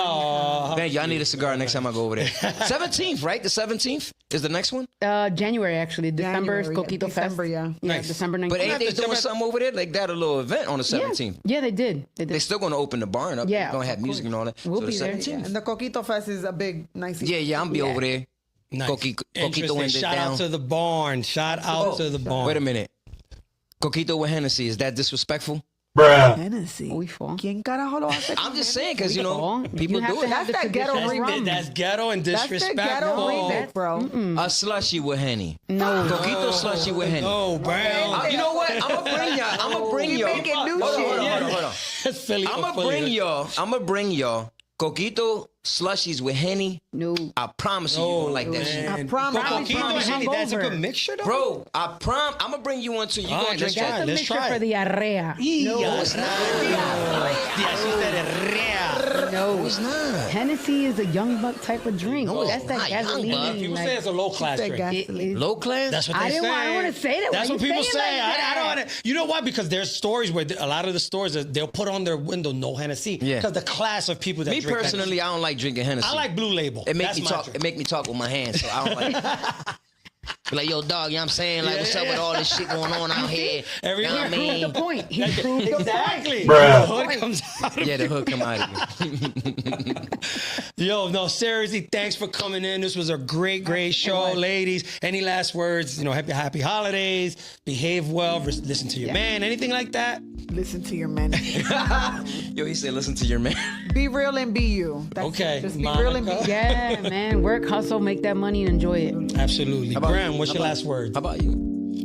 Thank you. I need a cigar next time I go over there. 17th, right? The 17th is the next one. January actually. December is January, Coquito December, Fest. yeah. Yeah, Nice. December 19th. But ain't they have to doing jump at- something over there? Like that, a little event on the 17th. Yeah, they did. They They did. still gonna open the barn up. Yeah, They're gonna have of music and all that. We'll so the be there. 17th. And the Coquito Fest is a big, nice. Yeah, I'm be over there. Nice. Coquito Interesting. ended Shout down. out to the barn. Shout out to the barn. Wait a minute. Coquito with Hennessy, is that disrespectful? Hennessy. We fall. ¿Quién carajo lo hace? I'm just saying because you know Oh, people you have do to it. have That's the that ghetto traditional remix. rum. That's ghetto and That's the disrespectful. ghetto remix, bro. A slushy with Henny. No. Coquito slushy with Henny. Oh, Brown. You know what? I'm gonna bring y'all. I'm gonna bring y'all. making new Hold on, shit. hold on. That's Philly. I'm gonna bring y'all Coquito slushies with Henny. No. I promise you, you gonna like that shit. I promise. Bro, I Coquito promise. and Henny, that's a Hungover. good mixture, though. Bro, I'm gonna bring you one too. You All gonna right, drink let's try that? it. The Let's mixture try for it. the diarrhea. Yeah, it's not. Yeah, she said it. No. No, it's not. Hennessy is a young buck type of drink. No, That's it's that not young gasoline. buck. People like- say it's a low class Said drink. gasoline. Low class? That's what they say. I don't want to say that. That's Why what you people say it say. like I don't that? want to. You know why? Because there's stories where a lot of the stores they'll put on their window no Hennessy. Yeah. Because the class of people that Me drink personally, I don't like drinking Hennessy. I like Blue Label. It make That's me my talk. drink. It make me talk with my hands, so I don't like. Be like, yo, dog, you know what I'm saying? Like, what's up with all this shit going on out here? Everywhere. You know what I He mean? proved the point. He proved the point. Exactly. Bruh. The hood comes out. Yeah, the hood come out of you. Yo, no, seriously, thanks for coming in. This was a great show, ladies. Any last words? You know, happy holidays. Behave well. Listen to your man. Anything like that? Listen to your men. Yo, he said, listen to your man. Be real and be you. That's Okay, it. Just be real and be Monica. you. Yeah, man. Work, hustle, make that money, and enjoy it. Absolutely. How about Graham, you? what's How your about- last words? How about you?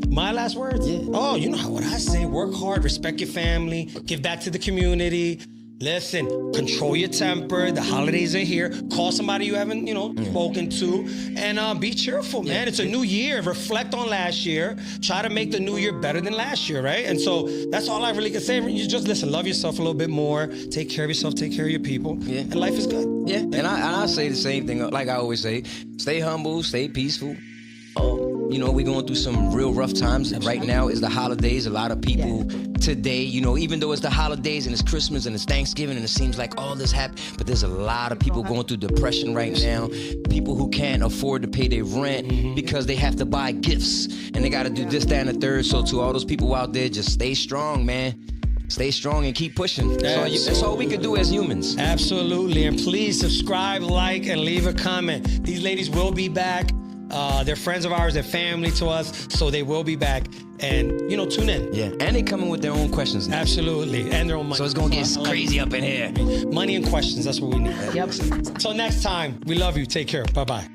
My last words? Yeah. Oh, you know what I say. Work hard, respect your family, give back to the community. Listen, control your temper. The holidays are here. Call somebody you haven't, spoken to. And be cheerful, man. It's a new year. Reflect on last year. Try to make the new year better than last year, right? And so that's all I really can say. You just listen, love yourself a little bit more. Take care of yourself, take care of your people. Yeah. And life is good. Yeah, and I say the same thing. Like I always say, stay humble, stay peaceful. We're going through some real rough times. Right now is the holidays. A lot of people today, even though it's the holidays and it's Christmas and it's Thanksgiving and it seems like all this happened, but there's a lot of people going through depression right now. People who can't afford to pay their rent because they have to buy gifts and they got to do this, that, and the third. So to all those people out there, just stay strong, man. Stay strong and keep pushing. That's all we can do as humans. Absolutely. And please subscribe, like, and leave a comment. These ladies will be back. They're friends of ours, they're family to us, so they will be back. And, tune in. Yeah, and they coming with their own questions now. Absolutely. And their own money. So it's going to get crazy up in here. Money and questions, that's what we need. Yep. Till next time, we love you. Take care. Bye-bye.